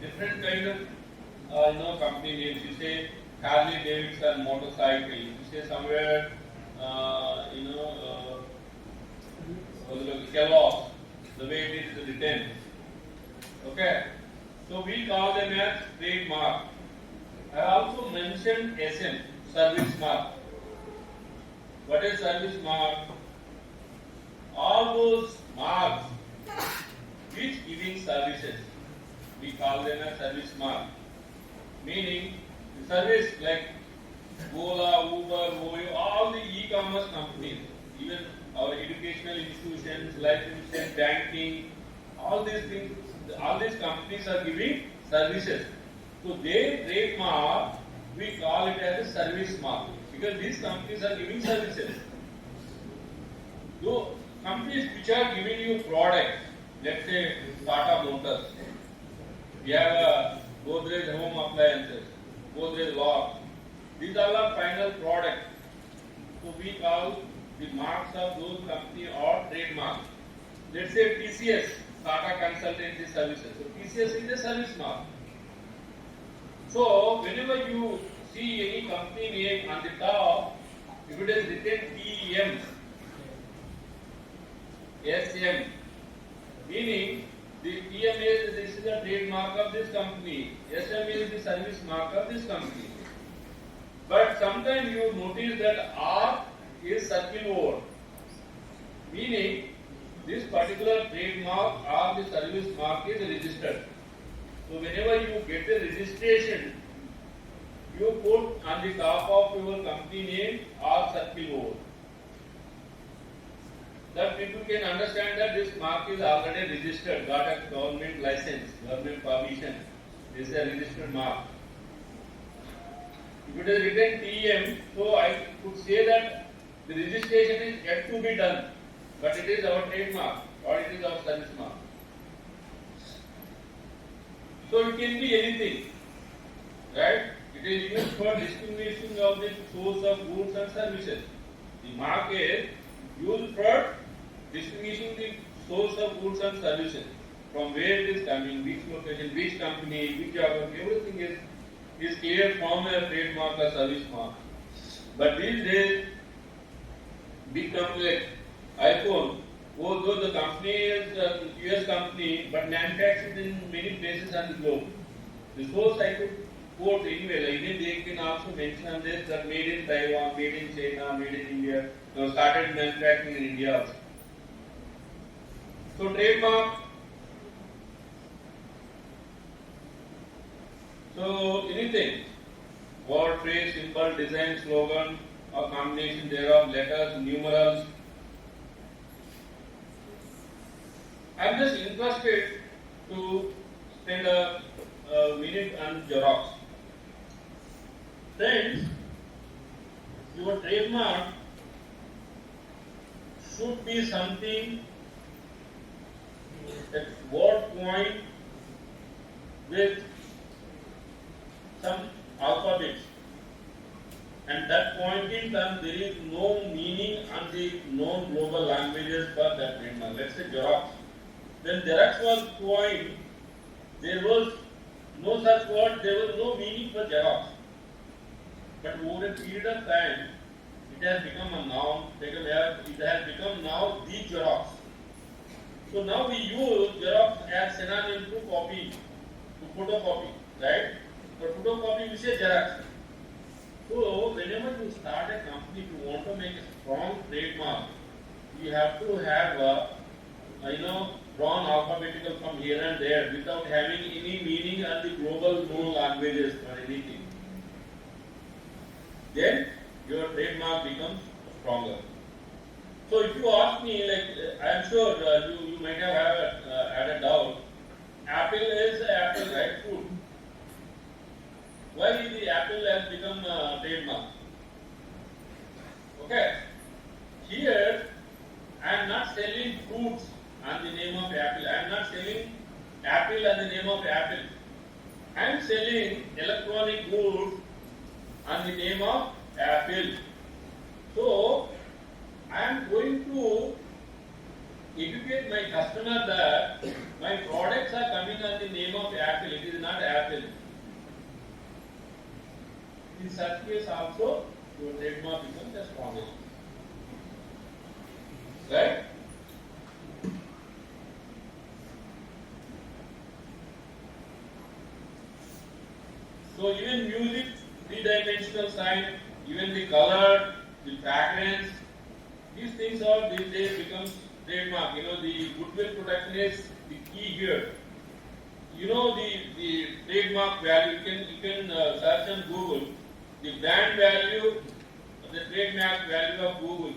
different kind of company names. You say Harley Davidson motorcycle. You say somewhere Kellogg's, the way it is written. Okay. So we call them as trademark. I also mentioned SM, service mark. What is service mark? All those marks which giving services, we call them as service mark. Meaning, the service like Ola, Uber, Oyo, all the e-commerce companies, even our educational institutions, life insurance, banking, all these things, all these companies are giving services. So their trademark, we call it as a service mark because these companies are giving services. So companies which are giving you products, let's say Tata Motors, we have a Godrej home appliances, Godrej locks. These are the final products. So we call the marks of those company or trademark. Let's say TCS, Tata Consultancy Services. So TCS is a service mark. So whenever you see any company name on the top, if it is written TEM, SM, meaning the TM is this is the trademark of this company, SM is the service mark of this company. But sometimes you notice that R is circle over, meaning this particular trademark or the service mark is registered. So whenever you get the registration, you put on the top of your company name or circle over. That people can understand that this mark is already registered, got a government license, government permission. This is a registered mark. If it is written TM, so I could say that the registration is yet to be done, but it is our trademark or it is our service mark. So it can be anything, right? It is used for distinguishing of the source of goods and services. The mark is used for distinguishing the source of goods and services, from where it is coming, which location, which company, which geography, everything is clear from a trademark or service mark. But these days, big company like iPhone, although the company is a US company, but manufactured in many places on the globe. The source I could quote anyway, like even they can also mention on this that made in Taiwan, made in China, made in India, now started manufacturing in India also. So trademark. So anything, word, phrase, symbol, design, slogan, or combination thereof, letters, numerals. I am just interested to spend a minute on Xerox. Friends, your trademark should be something that word point with some alphabets, and that point in time there is no meaning on the known global languages for that trademark. Let's say Xerox. When Xerox was coined, there was no such word, there was no meaning for Xerox. But over a period of time, it has become a noun, it has become now the Xerox. So now we use Xerox as synonym to copy, to photocopy, right? For photocopy we say Xerox. So whenever you start a company, if you want to make a strong trademark, you have to have drawn alphabetical from here and there without having any meaning on the global known languages or anything. Then your trademark becomes stronger. So if you ask me, like I am sure you might have had a doubt. Apple is apple, right? Food. Why the apple has become a trademark? Okay. Here I am not selling fruits on the name of apple. I am not selling apple on the name of apple. I am selling electronic goods on the name of apple. So I am going to educate my customer that my products are coming on the name of apple. It is not apple. In such case also, your trademark becomes the strongest. Right? So even music, three-dimensional sign, even the color, the fragrance, these things are these days becomes trademark. The goodwill protection is the key here. The trademark value. You can search on Google the brand value, the trademark value of Google,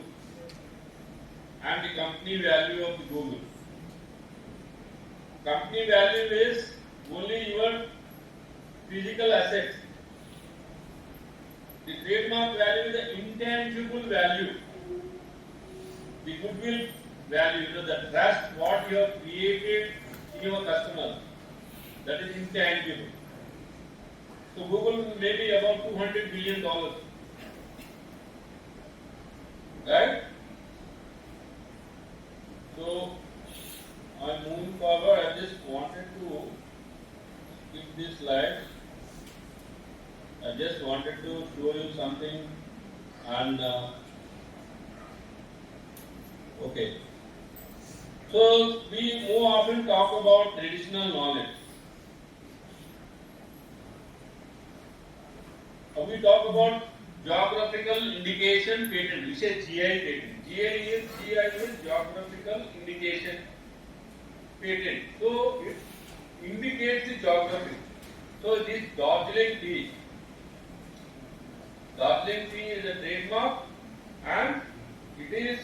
and the company value of Google. Company value is only your physical assets. The trademark value is the intangible value, the goodwill value, the trust what you have created in your customer, that is intangible. So Google may be about $200 billion, right? So I'm moving forward. I just wanted to skip this slide. I just wanted to show you something, and okay. So we more often talk about traditional knowledge. We talk about geographical indication patent. We say GI patent. GI is geographical indication patent. So it indicates the geography. So this Darjeeling tea. Darjeeling tea is a trademark, and it is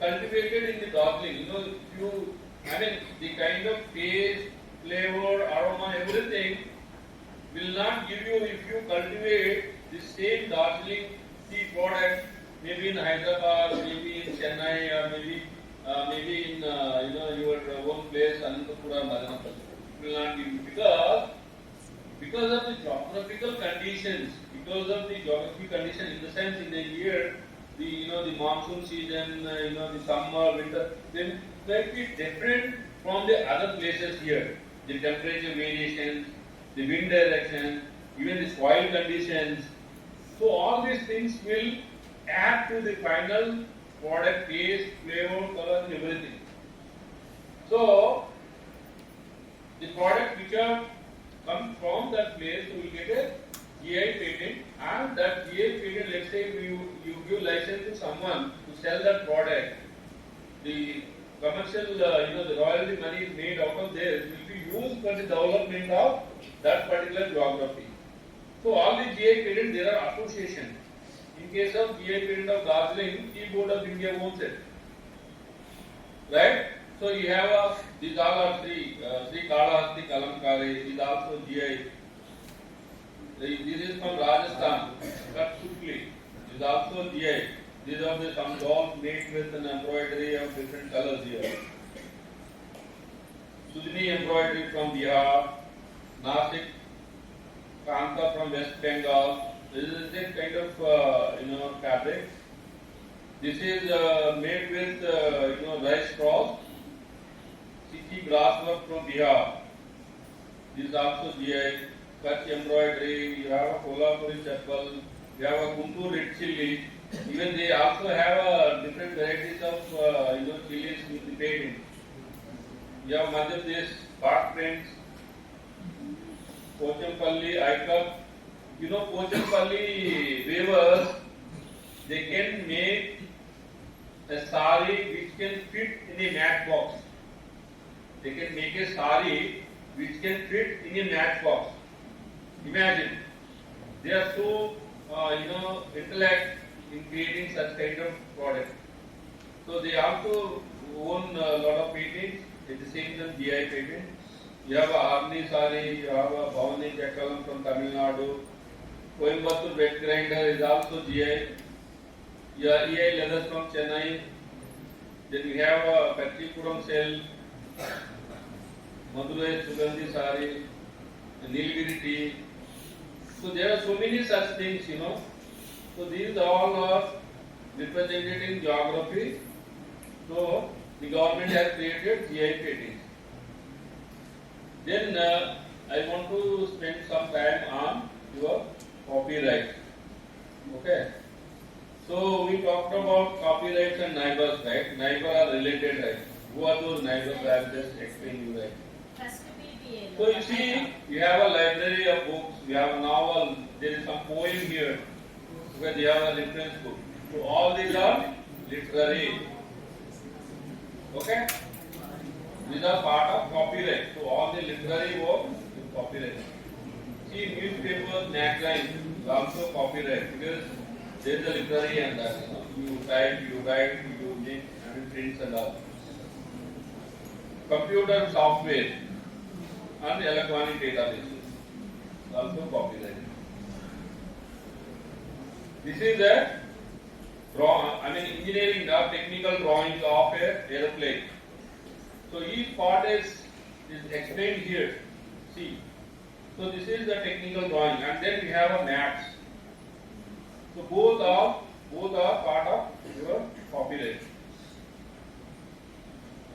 cultivated in the Darjeeling. The kind of taste, flavor, aroma, everything will not give you if you cultivate the same Darjeeling tea product, maybe in Hyderabad, maybe in Chennai, or maybe in your own place, Anantapura, Madanapalli. It will not give you because of the geographical conditions, in the sense in the year, the monsoon season, the summer, winter, then might be different from the other places here. The temperature variations, the wind direction, even the soil conditions. So all these things will add to the final product taste, flavor, color, and everything. So the product which have come from that place will get a GI patent, and that GI patent, let's say you give license to someone to sell that product, the commercial, the royalty money made out of this will be used for the development of that particular geography. So all the GI patent, there are associations. In case of GI patent of Darjeeling, Tea Board of India owns it, right? So you have these all are Sri Kalahasti Kalamkari, is also GI. This is from Rajasthan, Kathsukli, is also GI. These are some dolls made with an embroidery of different colors here. Sudni embroidery from Bihar, Nasik, Kanta from West Bengal. This is a kind of fabric. This is made with rice straws. Sikhi grass work from Bihar. This is also GI. Kutch embroidery. You have a Kolhapuri chappal. You have a Guntur red chilli. Even they also have different varieties of chilies with the patent. You have Madhya Pradesh bark prints. Pochampalli iCup. Pochampalli weavers, they can make a sari which can fit in a matchbox. They can make a sari which can fit in a matchbox. Imagine, they are so intellect in creating such kind of product. So they also own a lot of patents. At the same time, GI patent. You have a Arni sari, you have a Bhavani Chakalam from Tamil Nadu. Coimbatore wet grinder is also GI. You have EI leathers from Chennai. Then we have a Kachipuram cell, Madurai Sugandhi sari, Nilgiri tea. So there are so many such things, So these all are represented in geography. So the government has created GI patents. Then I want to spend some time on your copyright. Okay. So we talked about copyrights and neighbors, right? Neighbor are related rights. Who are those neighbors? I have just explained you right. So you see, we have a library of books, we have a novel, there is some poem here, where they have a reference book. So all these are literary. Okay? These are part of copyright. So all the literary work is copyright. See, newspapers, magazines, also copyright because there is a literary and that. You type, you write, you make, prints and all. Computer software and electronic databases. also copyright. This is the engineering or technical drawing of a aeroplane. So each part is explained here. See. So this is the technical drawing, and then we have a maps. So both are part of your copyright.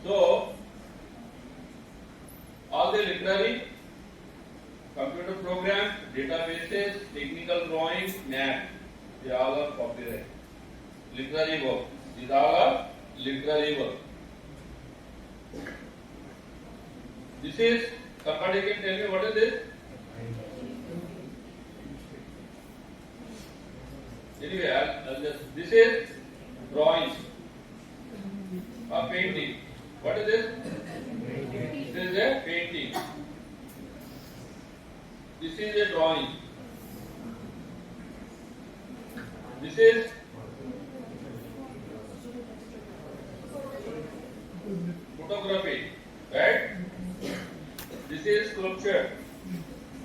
So all the literary, computer program, databases, technical drawings, map, they all are copyright. Literary work. These all are literary work. This is, somebody can tell me what is this? Anyway, I'll just, this is drawing or painting. What is this? This is a painting. This is a drawing. This is photography, right? This is sculpture.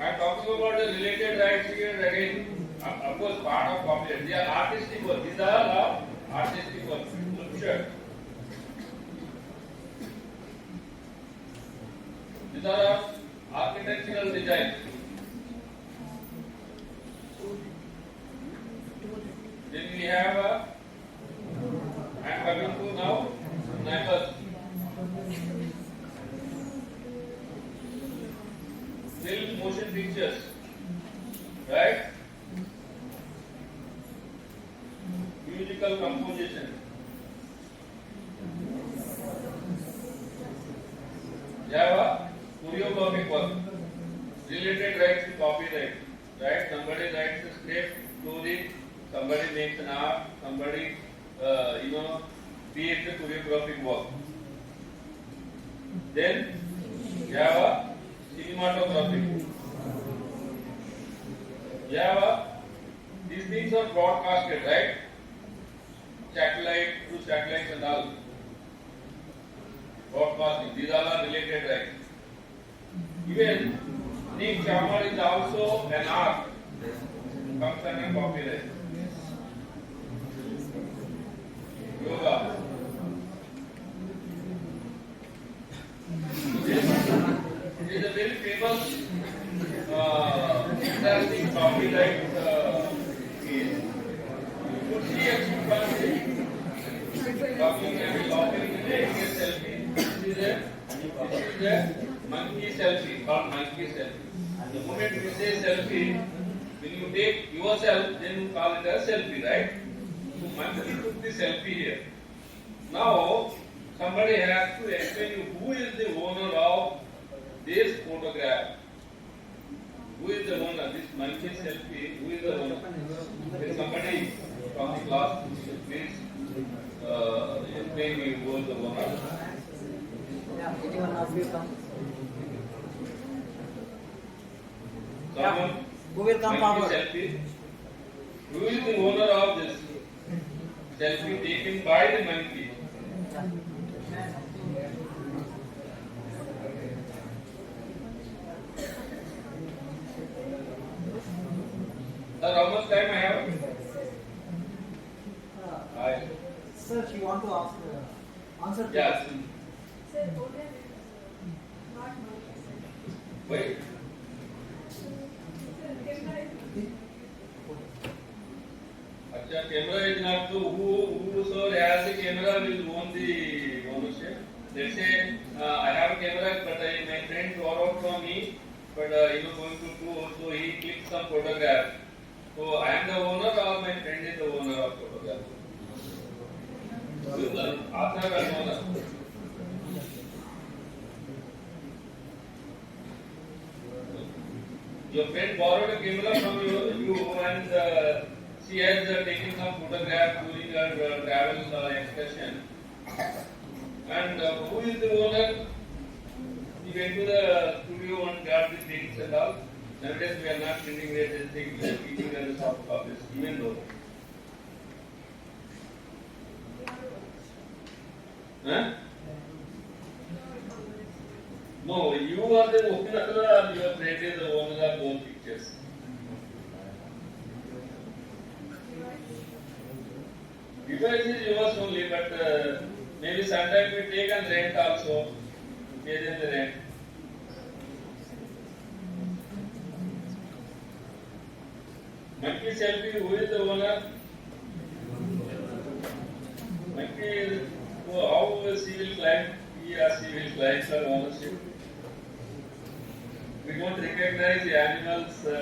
I am talking about the related rights here again. Of course, part of copyright. They are artistic work. These are all artistic work. Sculpture. These are architectural designs. Then we have I am coming to now numbers. Film, motion pictures, right? Musical composition. Java, choreographic work. Related rights to copyright. Right? Somebody writes a script, story, somebody makes an art, somebody creates a choreographic work. Then Java, cinematography. Java, these things are broadcasted, right? Satellite, through satellites and all. Broadcasting, these all are related rights. Even Nick Chamar is also an art concerning copyright. Yoga. This is a very famous, interesting copyright case. You could see a chimpanzee talking and laughing and taking a selfie. This is a monkey selfie, called monkey selfie. The moment we say selfie, when you take yourself, then you call it a selfie, right? So monkey took the selfie here. Now, somebody has to explain you who is the owner of this photograph. Who is the owner? This monkey selfie, who is the owner? Can somebody from the class please explain me who is the owner? Someone? Who will come monkey forward? selfie. Who is the owner of this selfie taken by the monkey? Sir, how much time I have? Sir, she want to ask answer. Yes. Wait. Acha, camera is not to who sir has the camera will own the ownership. Let's say I have a camera, but my friend borrowed from me, but going to tour, so he clicked some photograph. So I am the owner or my friend is the owner of photograph? Author and owner. Your friend borrowed a camera from you and she has taken some photograph during her travel excursion. And who is the owner? He went to the studio and got the things and all. Nowadays we are not printing these things, we are keeping them as soft copies, even though. Huh? No, you are the owner and your friend is the owner of those pictures. Device is yours only, but maybe sometimes we take and rent also. Pay them the rent. Monkey selfie, who is the owner? Monkey is, how she will climb, he or she will climb for ownership. We don't recognize the animals, the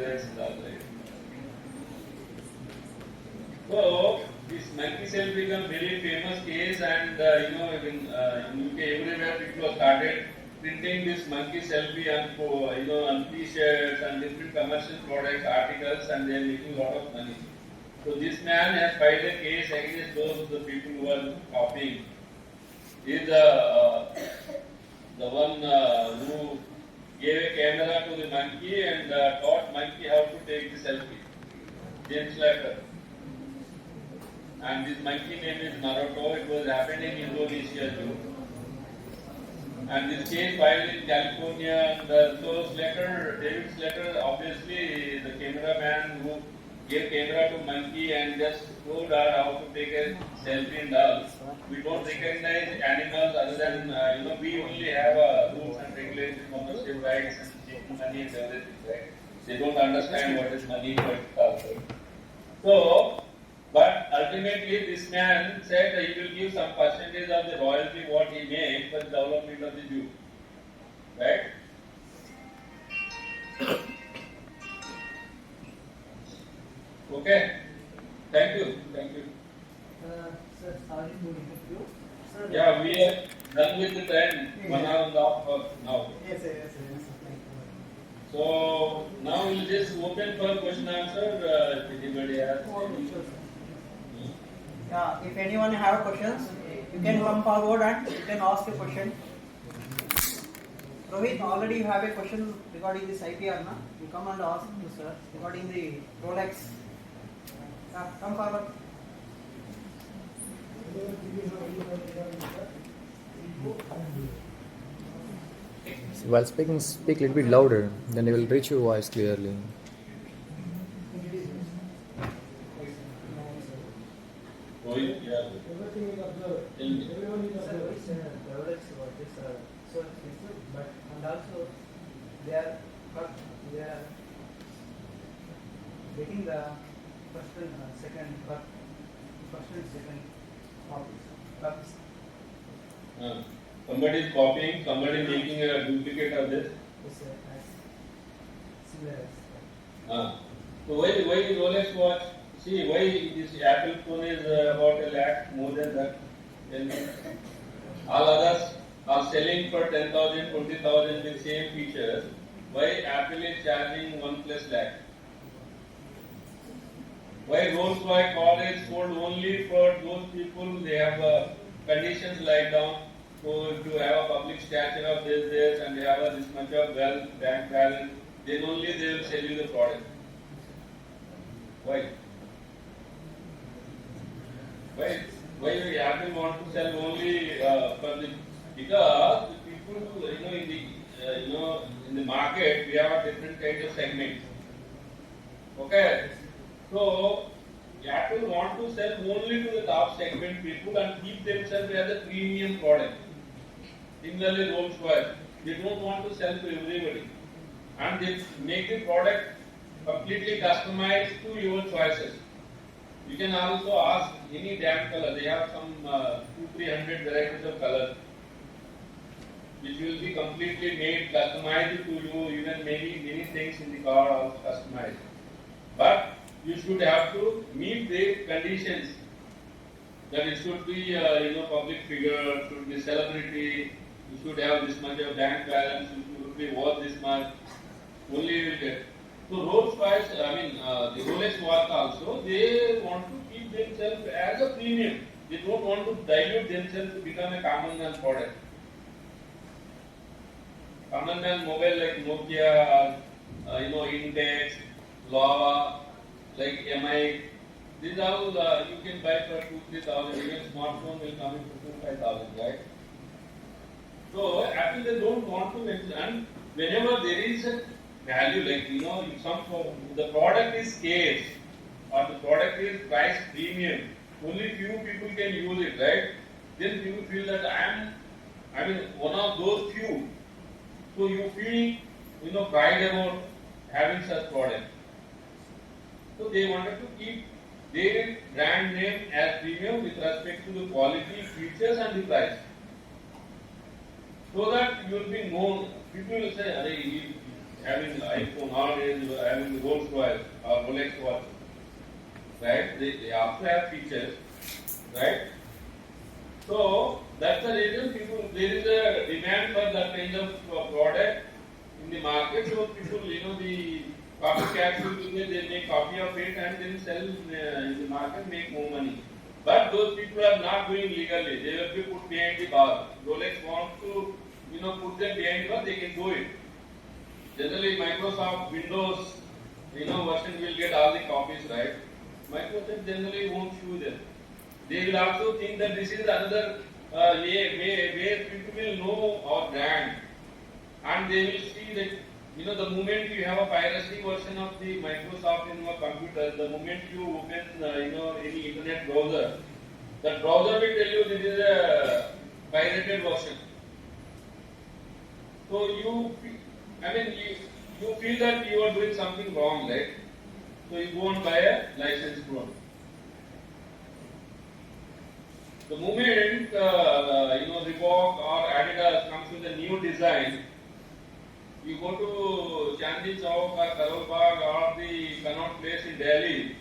rights and all that. So, this monkey selfie become very famous case, and in UK everywhere people have started printing this monkey selfie on t-shirts and different commercial products, articles, and they are making a lot of money. So this man has filed a case against those the people who are copying. He is the one who gave a camera to the monkey and taught monkey how to take the selfie. James Slater. And this monkey name is Naruto. It was happening in Indonesia too. And this case filed in California. And so David Slater, obviously the cameraman who gave camera to monkey and just showed her how to take a selfie and all. We don't recognize animals other than, we only have rules and regulations, ownership rights and taking money and everything, right? They don't understand what is money, what is also. So, but ultimately this man said that he will give some percentage of the royalty what he made for the development of the Jew. Right? Okay. Thank you. Thank you. Sir, sorry to interrupt you. Sir, Yeah, we are done with the time. 1 hour and a half now. Yes, sir, yes, sir, yes, sir. Thank you. So now we'll just open for question answer. If anybody has any. Sure, sir. Yeah, if anyone have questions, you can come forward and you can ask a question. Rohit, already you have a question regarding this IPR, na? You come and ask to sir regarding the Rolex. Yeah, come forward. While speaking, speak a little bit louder, then they will reach your voice clearly. Rohit, yeah. Tell me. Rolex was this so expensive, but and also they are getting the first and second copies. Somebody is copying, somebody making a duplicate of this. Yes, sir, as similar as. So why Rolex watch? See, why this Apple phone is about a lakh, more than that? Tell me. All others are selling for 10,000, 20,000 with same features. Why Apple is charging 1+ lakh? Why Rolls-Royce car is sold only for those people, they have conditions like down. So if you have a public stature of this and they have this much of wealth, bank balance, then only they will sell you the product. Why? Why Apple want to sell only for the, because the people who, in the market we have different kinds of segments. Okay, so Apple want to sell only to the top segment people and keep themselves as a premium product. Similarly, Rolls-Royce, they don't want to sell to everybody, and they make the product completely customized to your choices. You can also ask any damn color. They have some 200-300 varieties of colors, which will be completely made customized to you. Even many things in the car are customized. But you should have to meet the conditions. That it should be public figure, should be celebrity. You should have this much of bank balance. You should be worth this much. Only you will get. So Rolls-Royce, the Rolex watch also, they want to keep themselves as a premium. They don't want to dilute themselves to become a common man product. Common man mobile like Nokia, Intex, Lava, like MI, these all you can buy for 2,000-3,000. Even smartphone will come in for 2,000-5,000, right? So Apple, they don't want to mention, and whenever there is a value, like the product is scarce or the product is price premium, only few people can use it, right? Then people feel that I mean, one of those few. So you feel, pride about having such product. So they wanted to keep their brand name as premium with respect to the quality, features, and the price. So that you will be known. People will say, "Arey, he having iPhone nowadays, having the Rolls Royce or Rolex watch." Right? They also have features, right? So that's the reason there is a demand for that kind of product in the market. So people, the copycats will do it, they make copy of it and then sell in the market, make more money. But those people are not doing legally. They will be put behind the bar. Rolex wants to, put them behind the bar. They can do it. Generally, Microsoft Windows, version will get all the copies, right? Microsoft generally won't sue them. They will also think that this is another way where people will know our brand, and they will see that the moment you have a piracy version of the Microsoft in your computer, the moment you open any internet browser, that browser will tell you this is a pirated version. So you feel that you are doing something wrong, right? So you go and buy a licensed one. The moment Reebok or Adidas comes with a new design, you go to Chandni Chowk or Karol Bagh or the Connaught Place in Delhi,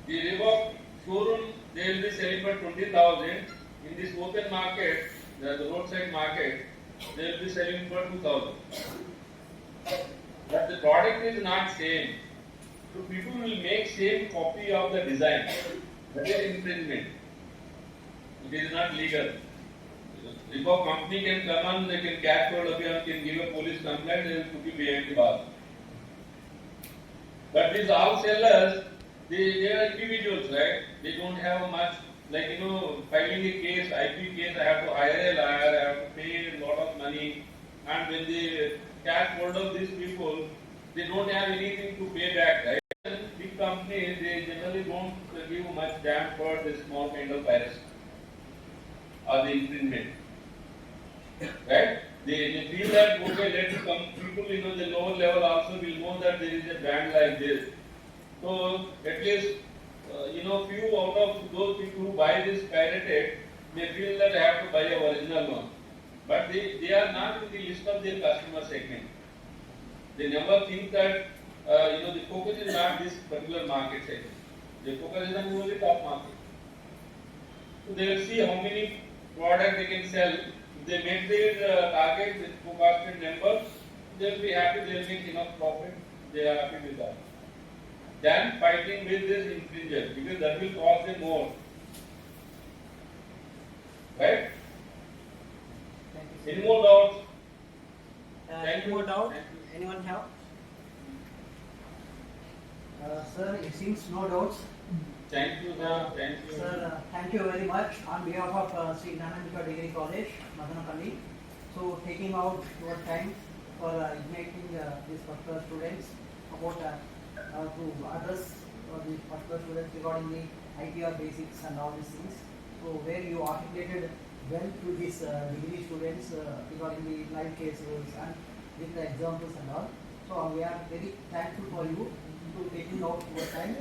the Reebok showroom they will be selling for 20,000. In this open market, the roadside market, they will be selling for 2,000. But the product is not same. So people will make same copy of the design. That is infringement. It is not legal. If a company can come on, they can catch hold of you and can give a police complaint, they will put you behind the bar. But these all sellers, they are individuals, right? They don't have much, like, filing a case, IP case, I have to hire a lawyer, I have to pay a lot of money. And when they catch hold of these people, they don't have anything to pay back, right? Big companies, they generally don't give much damn for this small kind of piracy or the infringement. Right? They feel that, okay, let some people, the lower level also will know that there is a brand like this. So, at least, few out of those people who buy this pirated, they feel that I have to buy a original one. But they are not in the list of their customer segment. They never think that, the focus is not this particular market segment. The focus is on only top market. So they will see how many products they can sell. If they make their target with forecasted numbers, they will be happy, they will make enough profit, they are happy with that. Than fighting with this infringer, because that will cost them more. Right? Thank you, sir. Any more doubts? Any more doubt? Anyone have? Sir, it seems no doubts. Thank you, sir. Thank you. Sir, thank you very much on behalf of Sri Nanandika Degree College, Madanapalli. So, taking out your time for igniting these particular students about to address these particular students regarding the IPR basics and all these things. So, where you articulated well to these degree students regarding the live cases and with the examples and all. So, we are very thankful for you to taking out your time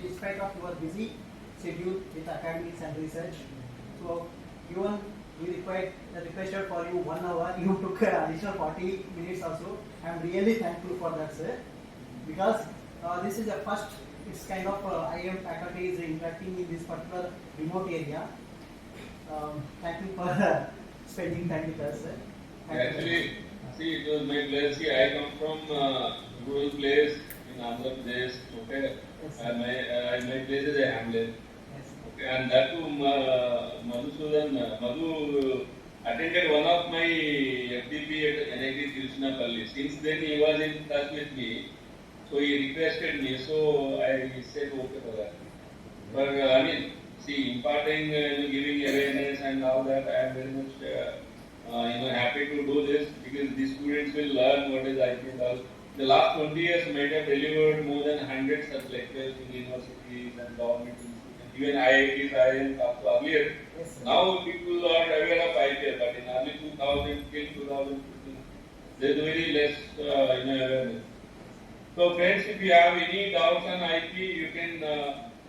despite of your busy schedule with academics and research. So, even we requested for you 1 hour, you took additional 40 minutes also. I am really thankful for that, sir, because this is the first, it's kind of IM faculty is interacting in this particular remote area. Thank you for spending time with us, sir. Actually, see, it was my place. See, I come from rural place in Andhra Pradesh. Okay, Yes, and my place is a hamlet. Yes. Okay, and that too, Madhu attended one of my FDP at NIT Tiruchinapalli. Since then, he was in touch with me, so he requested me. So I said okay for that. But I mean, see, imparting, giving awareness and all that, I am very much happy to do this because the students will learn what is IPR. The last 20 years might have delivered more than 100 such lectures in universities and government institutions even IITs, IIMs also earlier. Now people are aware of IPR, but in early 2000 till 2015, there is very less awareness. So friends, if you have any doubts on IP, you can,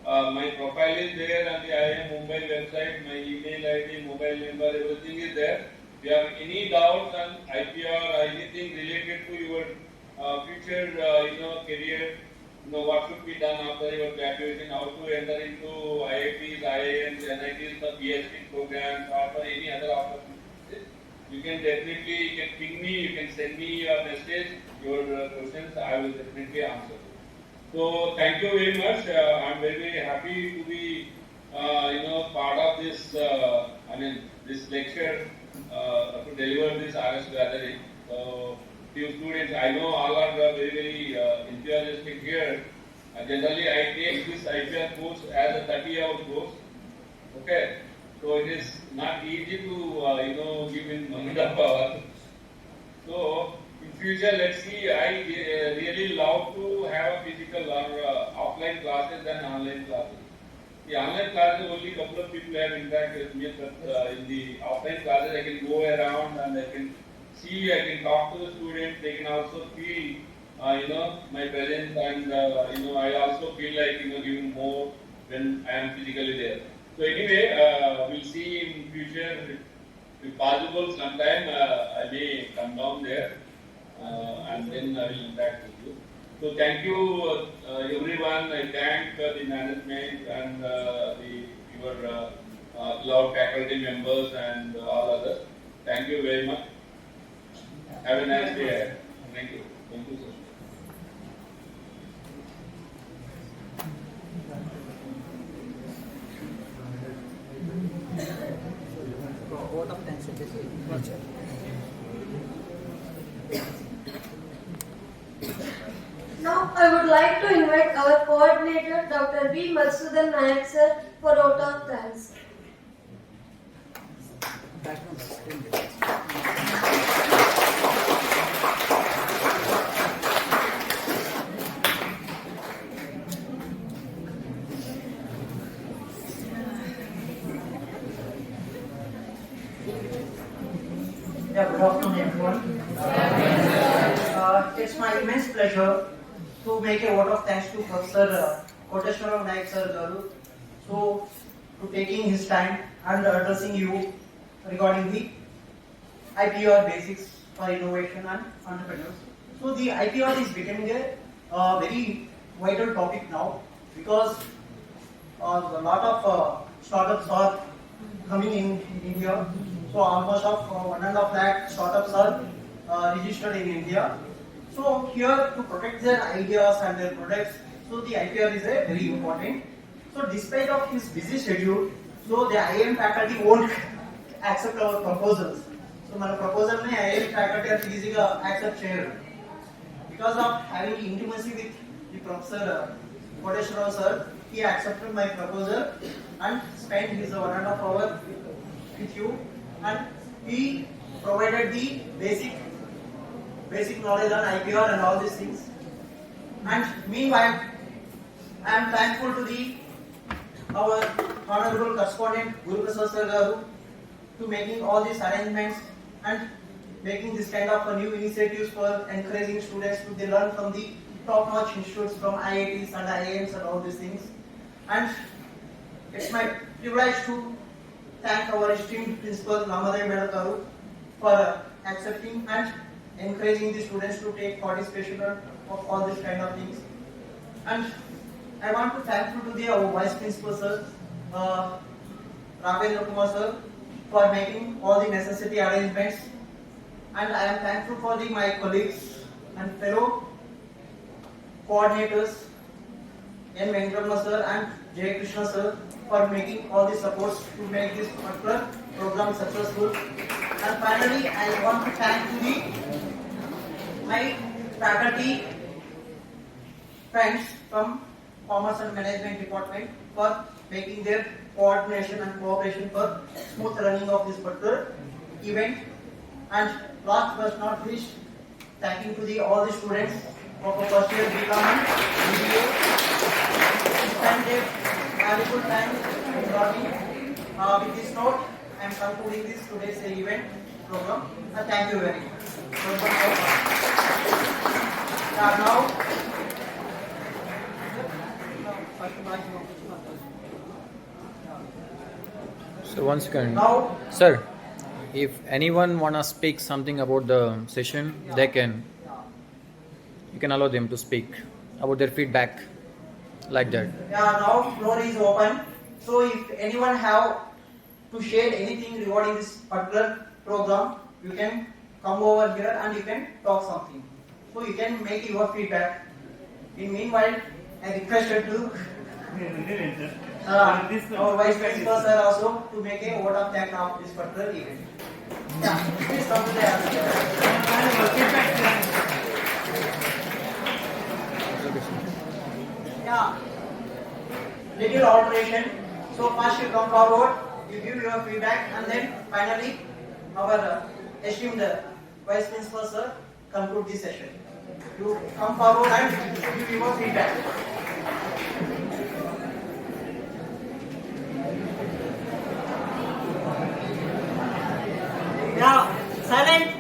my profile is there on the IIM Mumbai website, my email ID, mobile number, everything is there. If you have any doubts on IPR or anything related to your future, career, what should be done after your graduation, how to enter into IITs, IIMs, NITs, the PhD programs, or for any other opportunities, you can ping me, you can send me a message, your questions, I will definitely answer. So thank you very much. I'm very, very happy to be, part of this, this lecture to deliver this RS gathering. So few students, I know all are very, very enthusiastic here. Generally, I take this IPR course as a 30-hour course. Okay, so it is not easy to, give in 1.5 hours. So in future, let's see. I really love to have physical or offline classes than online classes. The online classes only couple of people have interacted with me, but in the offline classes, I can go around and I can see, I can talk to the students. They can also feel, my presence, and I also feel like giving more when I am physically there. So anyway, we'll see in future. If possible, sometime I may come down there and then I will interact with you. So thank you everyone. I thank the management and your beloved faculty members and all others. Thank you very much. Have a nice day. Thank you. Thank you, sir. Vote of thanks to this. Now I would like to invite our coordinator Dr. B. Madhusudan Nayak sir for vote of thanks. Yeah, good afternoon, everyone. It's my immense pleasure to make a vote of thanks to Professor Koteshwaram Nayak Sir Garu, so to taking his time and addressing you regarding the IPR basics for innovation and entrepreneurs. So the IPR is becoming a very vital topic now because a lot of startups are coming in India. So almost of 1.5 lakh startups are registered in India. So here to protect their ideas and their products, so the IPR is a very important. So despite of his busy schedule, so the IIM faculty won't accept our proposals. So my proposal may IIM faculty are easily accept share. Because of having intimacy with the Professor Koteshwaram sir, he accepted my proposal and spent his 1.5 hour with you, and he provided the basic knowledge on IPR and all these things. And meanwhile, I am thankful to our honorable correspondent Guru Prasad Sir Garu to making all these arrangements and making this kind of new initiatives for encouraging students to learn from the top-notch institutes from IITs and IIMs and all these things. And it's my privilege to thank our esteemed principal Namadai Medakaru for accepting and encouraging the students to take participation of all these kind of things. And I want to thank to our vice principal sir, Ravendra Kumar sir, for making all the necessary arrangements. And I am thankful for my colleagues and fellow coordinators N. Venkatrama sir and J. Krishna sir for making all the supports to make this particular program successful. And finally, I want to thank my faculty friends from Commerce and Management Department for making their coordination and cooperation for smooth running of this particular event. And last but not least, thanking to all the students of our first year BCom and BBA. Spend their valuable valuable time in learning. With this note, I am concluding this today's event program. Thank you very much. Now, So once you can, now, sir, if anyone wanna speak something about the session, they can. You can allow them to speak about their feedback, like that. now floor is open. So if anyone have to share anything regarding this particular program, you can come over here and you can talk something. So you can make your feedback. In meanwhile, I requested to our vice principal sir also to make a vote of thanks of this particular event. Yeah, please come to the yeah, little alteration. So first you come forward, you give your feedback, and then finally our esteemed vice principal sir conclude this session. You come forward and give your feedback. Yeah, silent.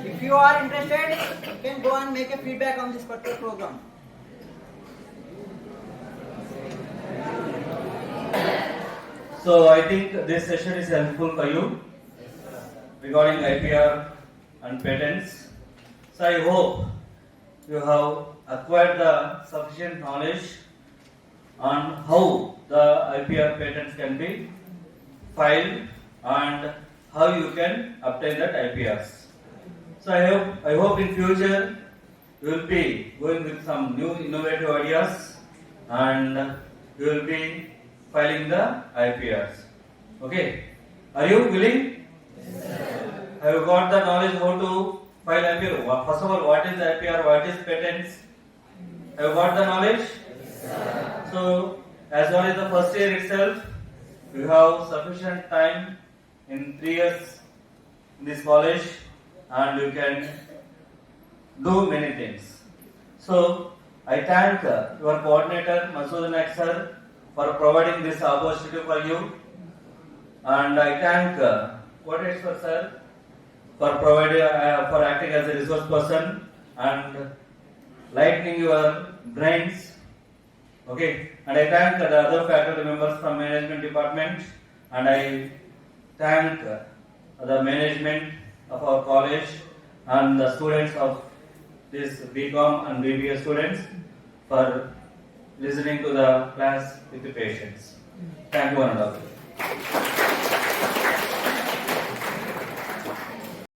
If you are interested, you can go and make a feedback on this particular program. So I think this session is helpful for you regarding IPR and patents. So I hope you have acquired the sufficient knowledge on how the IPR patents can be filed and how you can obtain that IPRs. So I hope in future you will be going with some new innovative ideas and you will be filing the IPRs. Okay? Are you willing? Yes, sir. Have you got the knowledge how to file IPR? First of all, what is IPR? What is patents? Have you got the knowledge? Yes, sir. So, as well as the first year itself, you have sufficient time in 3 years in this college and you can do many things. So, I thank your coordinator, Masood Naik sir, for providing this opportunity for you, and I thank Koteshwar sir for providing for acting as a resource person and lightening your brains. Okay, and I thank the other faculty members from management department, and I thank the management of our college and the students of this BCom and BBA students for listening to the class with the patience. Thank you, one and all.